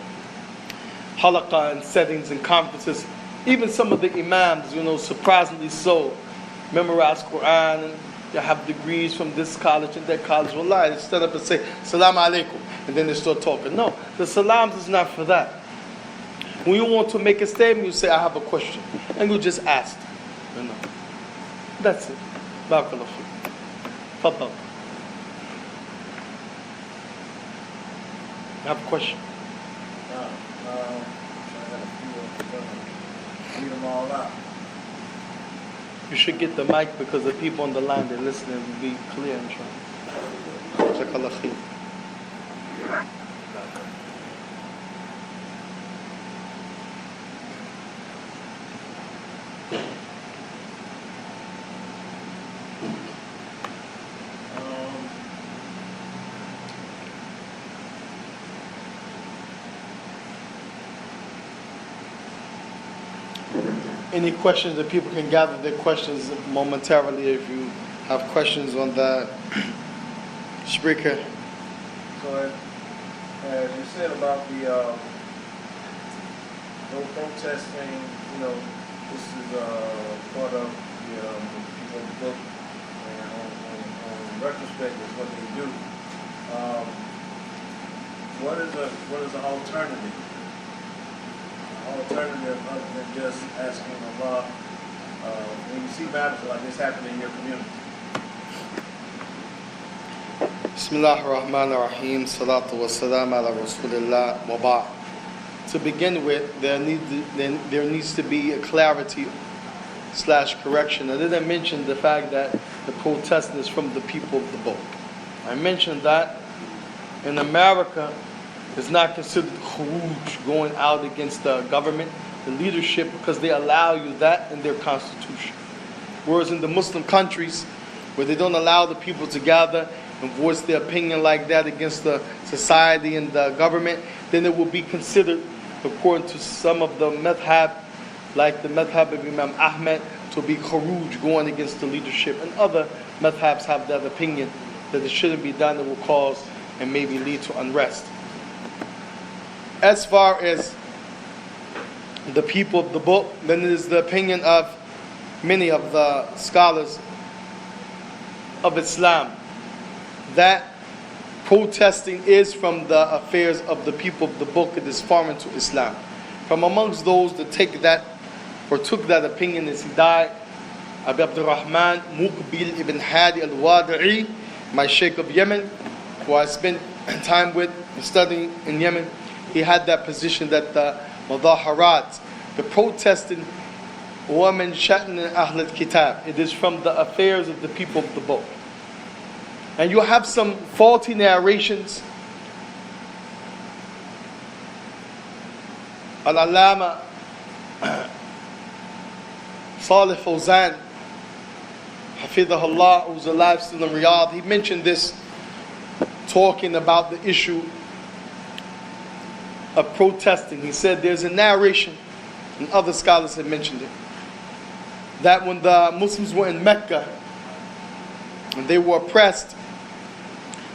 halaqah and settings and conferences. Even some of the imams, surprisingly so, memorize Quran and they have degrees from this college and that college. Wallahi, they stand up and say, Salaam alaikum. And then they start talking. No, the salams is not for that. When you want to make a statement, you say, I have a question. And you just ask. That's it. Barakallahu feek. Faddal. I have a question. I got a few. Read them all out. You should get the mic because the people on the line, they're listening, will be clear and sure. Jazakallah khair. Any questions that people can gather their questions momentarily if you have questions on the speaker. So as you said about the no protesting, this is part of the people's book, and on retrospect is what they do. What is the alternative? Alternative other than just asking Allah when you see matters like this happen in your community? Bismillah ar-Rahman ar-Rahim, salatu wa salam ala rasulillah wa ba'. To begin with, there needs to be a clarity / correction. I didn't mention the fact that the protesting is from the people of the book. I mentioned that in America, it's not considered khuruj, going out against the government, the leadership, because they allow you that in their constitution. Whereas in the Muslim countries, where they don't allow the people to gather and voice their opinion like that against the society and the government, then it will be considered, according to some of the madhab, like the madhab of Imam Ahmed, to be khuruj, going against the leadership. And other madhabs have that opinion that it shouldn't be done, it will cause and maybe lead to unrest. As far as the people of the book, then it is the opinion of many of the scholars of Islam that protesting is from the affairs of the people of the book. It is foreign to Islam. From amongst those that take that or took that opinion as he died, Abu Abdurrahman Muqbil ibn Hadi al-Wadi'i, my Sheikh of Yemen, who I spent time with studying in Yemen. He had that position that the Mudaharat, the protesting woman Shatn Ahl al-Kitab, it is from the affairs of the people of the book. And you have some faulty narrations. Al-Allama Salih Fawzan, Hafidhahullah, who's alive still in Riyadh, he mentioned this, talking about the issue of protesting. He said there's a narration, and other scholars have mentioned it, that when the Muslims were in Mecca and they were oppressed,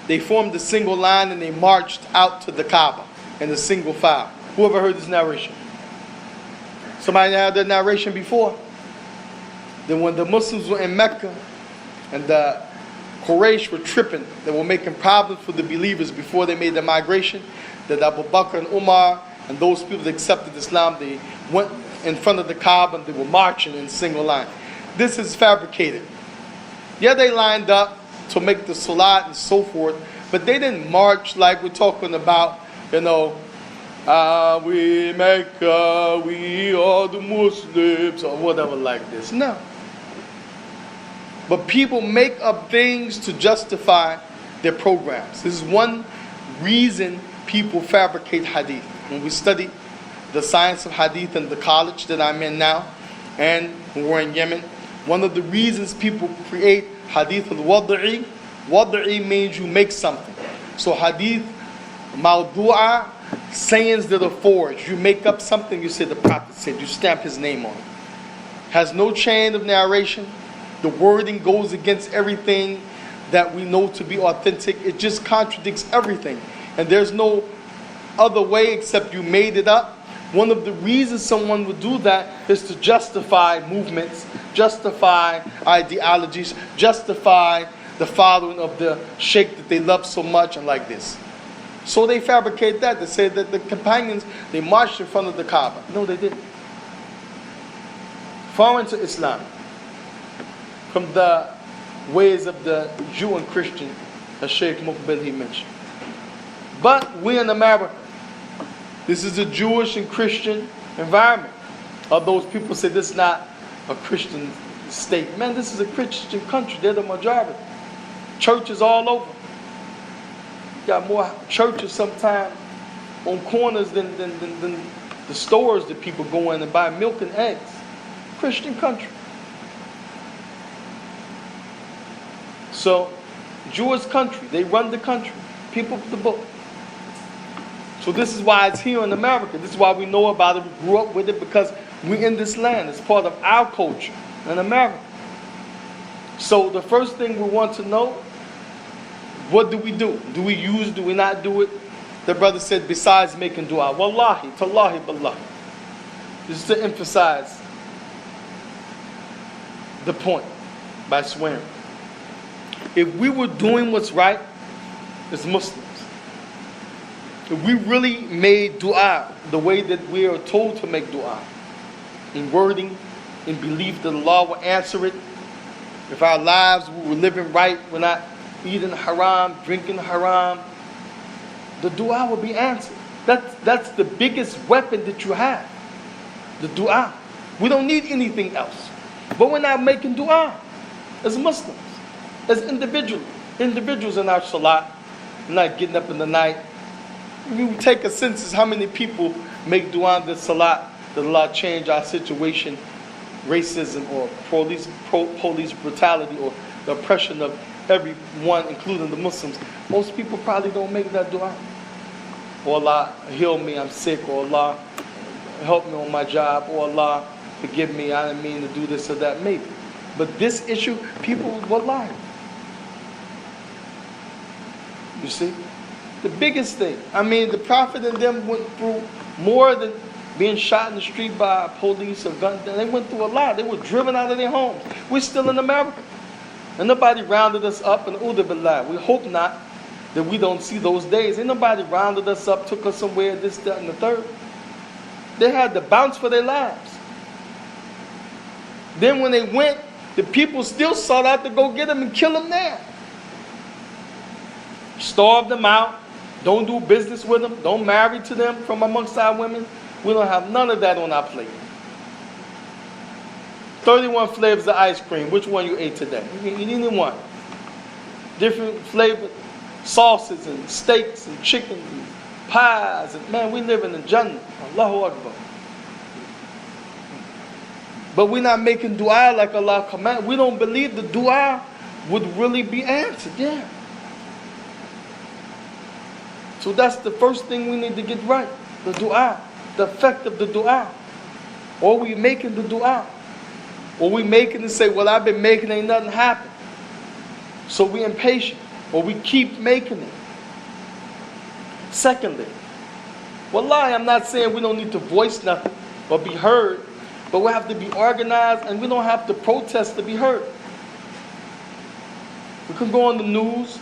they formed a single line and they marched out to the Kaaba in a single file. Whoever heard this narration? Somebody had that narration before? Then when the Muslims were in Mecca and the Quraysh were tripping, they were making problems for the believers before they made the migration, that Abu Bakr and Umar and those people that accepted Islam, they went in front of the Kaaba and they were marching in single line. This is fabricated. Yeah, they lined up to make the salat and so forth, but they didn't march like we're talking about, we Mecca, we are the Muslims, or whatever like this. No. But people make up things to justify their programs. This is one reason people fabricate hadith. When we study the science of hadith in the college that I'm in now, and when we're in Yemen, one of the reasons people create hadith al-wada'i, wada'i means you make something. So hadith, mawdu'a, sayings that are forged. You make up something, you say the Prophet said, you stamp his name on it. Has no chain of narration. The wording goes against everything that we know to be authentic. It just contradicts everything. And there's no other way except you made it up. One of the reasons someone would do that is to justify movements, justify ideologies, justify the following of the sheikh that they love so much and like this. So they fabricate that. They say that the companions, they marched in front of the Kaaba. No, they didn't. Foreign to Islam. From the ways of the Jew and Christian, as Sheikh Muqbil he mentioned. But we in America, this is a Jewish and Christian environment. Although people say this is not a Christian state. Man, this is a Christian country. They're the majority. Churches all over. Got more churches sometimes on corners than the stores that people go in and buy milk and eggs. Christian country. So, Jewish country, they run the country. People of the book. So this is why it's here in America. This is why we know about it. We grew up with it because we're in this land. It's part of our culture in America. So the first thing we want to know, what do we do? Do we use, do we not do it? The brother said, besides making dua. Wallahi, tallahi, billah. This is to emphasize the point by swearing. If we were doing what's right as Muslims, if we really made dua the way that we are told to make dua, in wording, in belief that Allah will answer it, if our lives we were living right, we're not eating haram, drinking haram, the dua will be answered. That's the biggest weapon that you have, the dua. We don't need anything else. But we're not making dua as Muslims, as individuals in our salat, not getting up in the night. You take a census how many people make dua in the salat that Allah change our situation, racism or police brutality or the oppression of everyone, including the Muslims, most people probably don't make that dua. Oh Allah, heal me, I'm sick. Or Allah, help me on my job. Or Allah, forgive me, I didn't mean to do this or that. Maybe. But this issue, people will lie. You see? The biggest thing. I mean, the Prophet and them went through more than being shot in the street by police or guns. They went through a lot. They were driven out of their homes. We're still in America. And nobody rounded us up and Uda Billah. We hope not that we don't see those days. Ain't nobody rounded us up, took us somewhere, this, that, and the third. They had to bounce for their lives. Then when they went, the people still sought out to go get them and kill them there. Starve them out. Don't do business with them. Don't marry to them from amongst our women. We don't have none of that on our plate. 31 flavors of ice cream. Which one you ate today? You eat any one. Different flavored sauces and steaks and chickens and pies. And man, we live in the Jannah. Allahu Akbar. But we're not making dua like Allah commanded. We don't believe the dua would really be answered. Yeah. So that's the first thing we need to get right. The dua. The effect of the dua. Or we making the dua. Or we making and say, well, I've been making, ain't nothing happen. So we impatient. Or we keep making it. Secondly, wallahi, I'm not saying we don't need to voice nothing or be heard. But we have to be organized and we don't have to protest to be heard. We can go on the news.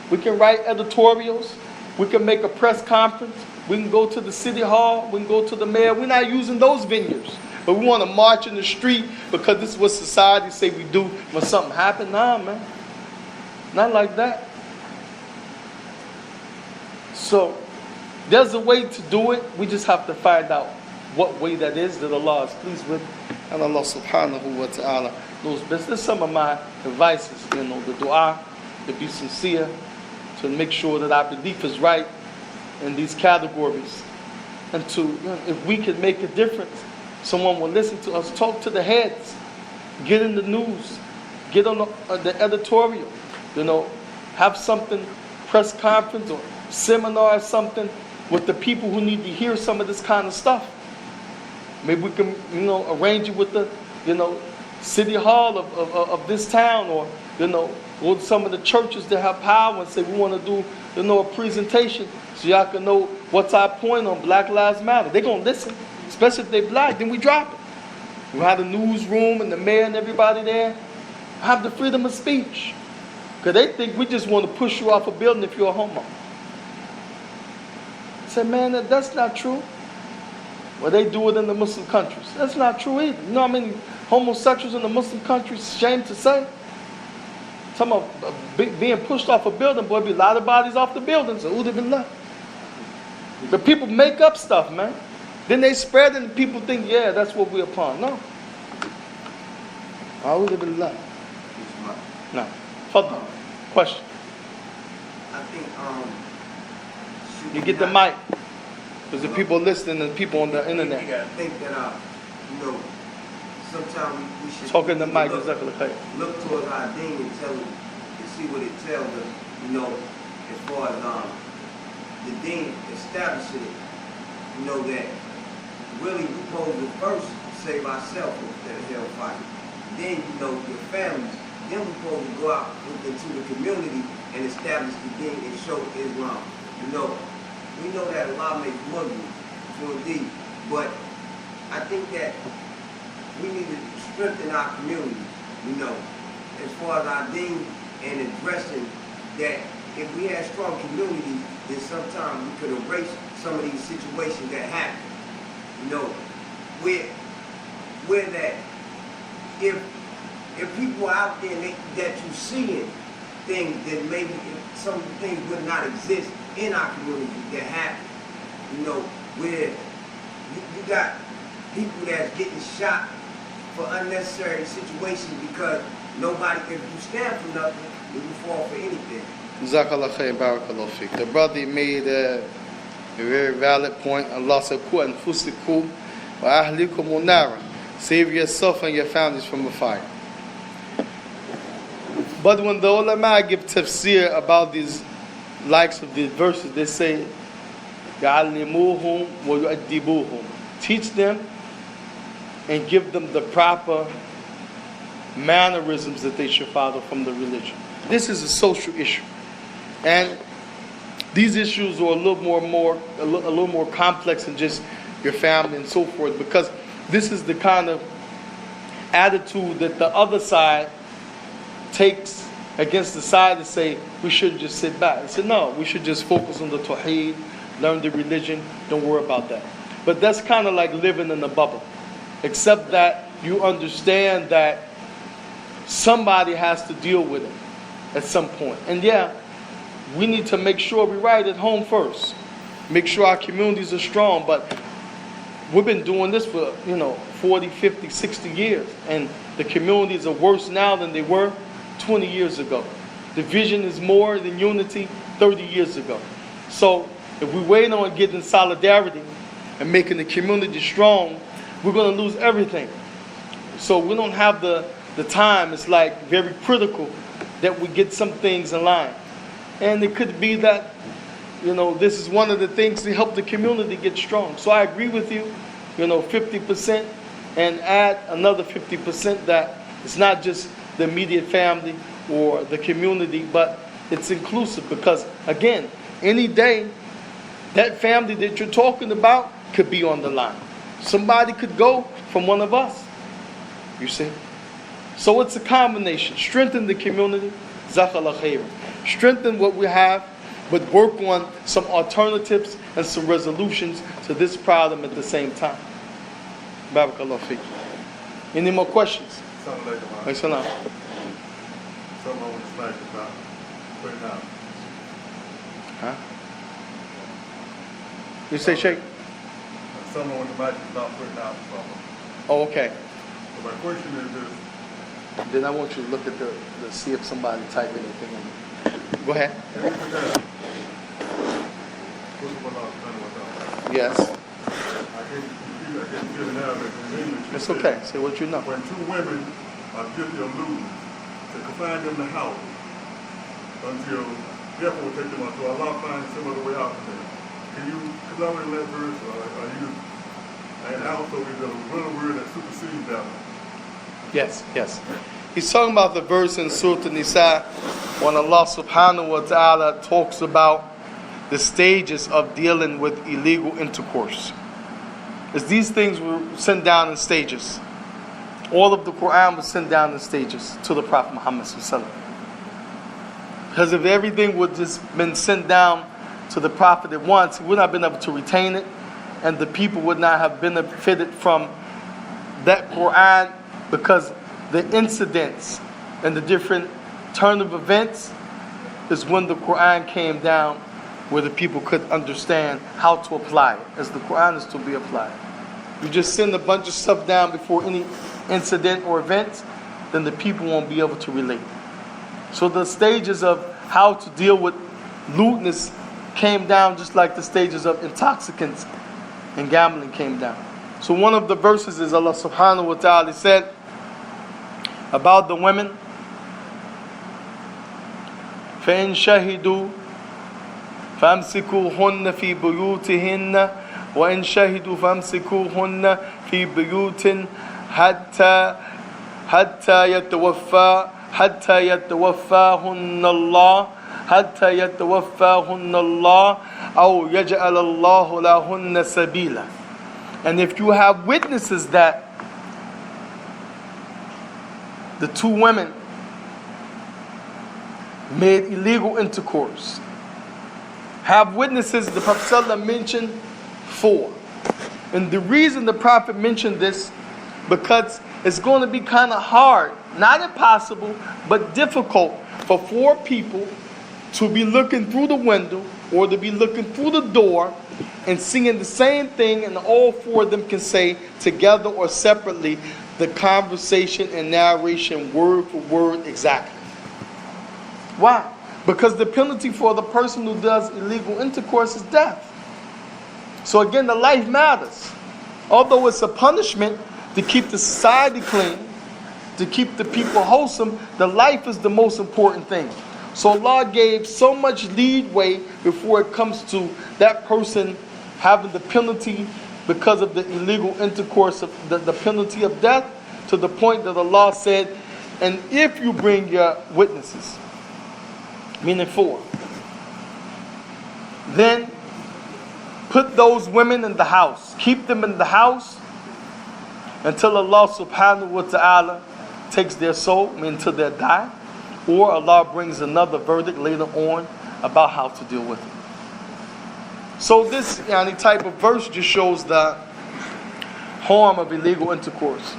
We can write editorials. We can make a press conference. We can go to the city hall. We can go to the mayor. We're not using those venues. But we want to march in the street because this is what society say we do when something happens. Nah, man. Not like that. So, there's a way to do it. We just have to find out what way that is that Allah is pleased with. And Allah subhanahu wa ta'ala knows best. This is some of my advices, the dua, to be sincere, to make sure that our belief is right in these categories. And to, if we can make a difference, someone will listen to us, talk to the heads, get in the news, get on the editorial, have something, press conference or seminar or something with the people who need to hear some of this kind of stuff. Maybe we can, arrange it with the, city hall of this town, or, go to some of the churches that have power and say we want to do, a presentation so y'all can know what's our point on Black Lives Matter. They're going to listen, especially if they're black. Then we drop it. We have the newsroom and the mayor and everybody there. Have the freedom of speech. Because they think we just want to push you off a building if you're a homo. I said, man, that's not true. Well, they do it in the Muslim countries. That's not true either. You know how many homosexuals in the Muslim countries, shame to say? Talking about being pushed off a building, boy, be a lot of bodies off the buildings. But people make up stuff, man. Then they spread it and people think, yeah, that's what we're upon. No. No. Further. Question. I think, you get the mic. Because the people listening and people on the internet. I think that, sometimes we should talking the mic. Look towards our deen and see what it tells us, as far as the deen establishing it. That really we supposed to first save ourselves instead of hellfire. Then, your families. Then we supposed to go out into the community and establish the deen and show Islam. We know that Allah makes Muslims for indeed, but I think that we need to strengthen our community, as far as our deen and addressing that if we had strong communities, then sometimes we could erase some of these situations that happen. Where that if people are out there that you seeing things that maybe some of the things would not exist in our community that happen, where you got people that's getting shot for unnecessary situations because nobody, if you stand for nothing, you fall for anything. Jazakallah khair, barakallah fiqh. The brother made a very valid point. Allah said, "Ku anfusikum wa ahlikum nara." Save yourself and your families from the fire. But when the ulama give tafsir about these likes of these verses, they say, يَعَلِّمُوهُمْ وَيُؤَدِّبُوهُمْ. Teach them and give them the proper mannerisms that they should follow from the religion. This is a social issue. And these issues are a little more complex than just your family and so forth, because this is the kind of attitude that the other side takes against the side to say we shouldn't just sit back. I said, no, we should just focus on the tawheed, learn the religion, don't worry about that. But that's kind of like living in a bubble, except that you understand that somebody has to deal with it at some point. And yeah, we need to make sure we're right at home first. Make sure our communities are strong. But we've been doing this for, 40, 50, 60 years. And the communities are worse now than they were 20 years ago. Division is more than unity 30 years ago. So if we wait on getting solidarity and making the community strong, we're going to lose everything. So we don't have the time. It's like very critical that we get some things in line. And it could be that, this is one of the things to help the community get strong. So I agree with you, 50%, and add another 50% that it's not just the immediate family or the community, but it's inclusive. Because, again, any day, that family that you're talking about could be on the line. Somebody could go from one of us, you see. So it's a combination. Strengthen the community, Jazakallah khairan. Strengthen what we have, but work on some alternatives and some resolutions to this problem at the same time. Barakallah feek. Any more questions? Something like Salam. Something I want to smack about putting out. Huh? You say Sheikh? Something I want to smack about putting out. Oh, okay. So my question is this. Then I want you to look at the see if somebody type anything in. Go ahead. Yes. I can't get it out in English. It's okay. Say what you know. When two women are guilty of lewdness, to confine them in the house until death will take them out. So Allah finds some other way out for them. Can you, because I read that verse, and also is there a real word that supersedes that one? Yes. He's talking about the verse in Surah An-Nisa when Allah subhanahu wa ta'ala talks about the stages of dealing with illegal intercourse. As these things were sent down in stages. All of the Quran was sent down in stages to the Prophet Muhammad sallallahu alaihi wasallam. Because if everything would just been sent down to the Prophet at once, he would not have been able to retain it, and the people would not have benefited from that Quran, because the incidents and the different turn of events is when the Quran came down, where the people could understand how to apply it, as the Quran is to be applied. You just send a bunch of stuff down before any incident or event, then the people won't be able to relate. So the stages of how to deal with lewdness came down just like the stages of intoxicants and gambling came down. So one of the verses is Allah subhanahu wa ta'ala said about the women, فَإِن شَهِدُوا فَأَمْسِكُوهُنَّ فِي بُيُوتِهِنَّ وَإِن شَهِدُوا فَأَمْسِكُوهُنَّ فِي بُيُوتٍ حَتَّى يَتَوَفَّاهُنَّ اللَّهُ أَوْ يَجْعَلَ اللَّهُ لَهُنَّ سَبِيلًا. And if you have witnesses that the two women made illegal intercourse, have witnesses, the Prophet ﷺ mentioned 4. And the reason the Prophet mentioned this, because it's going to be kind of hard, not impossible, but difficult for 4 people to be looking through the window or to be looking through the door and seeing the same thing, and all 4 of them can say together or separately the conversation and narration word for word exactly. Why? Because the penalty for the person who does illegal intercourse is death. So again, the life matters. Although it's a punishment to keep the society clean, to keep the people wholesome, the life is the most important thing. So Allah gave so much leeway before it comes to that person having the penalty because of the illegal intercourse, of the penalty of death, to the point that Allah said, and if you bring your witnesses, meaning 4, then put those women in the house. Keep them in the house until Allah subhanahu wa ta'ala takes their soul, meaning until they die. Or Allah brings another verdict later on about how to deal with it. So this type of verse just shows the harm of illegal intercourse.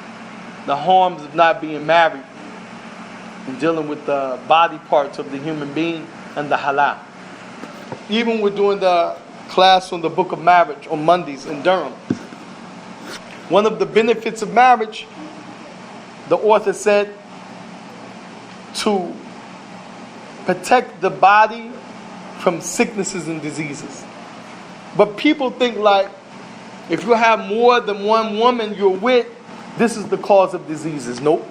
The harms of not being married and dealing with the body parts of the human being and the halal. Even we're doing the class on the book of marriage on Mondays in Durham. One of the benefits of marriage, the author said, to protect the body from sicknesses and diseases. But people think like, if you have more than one woman you're with, this is the cause of diseases. Nope.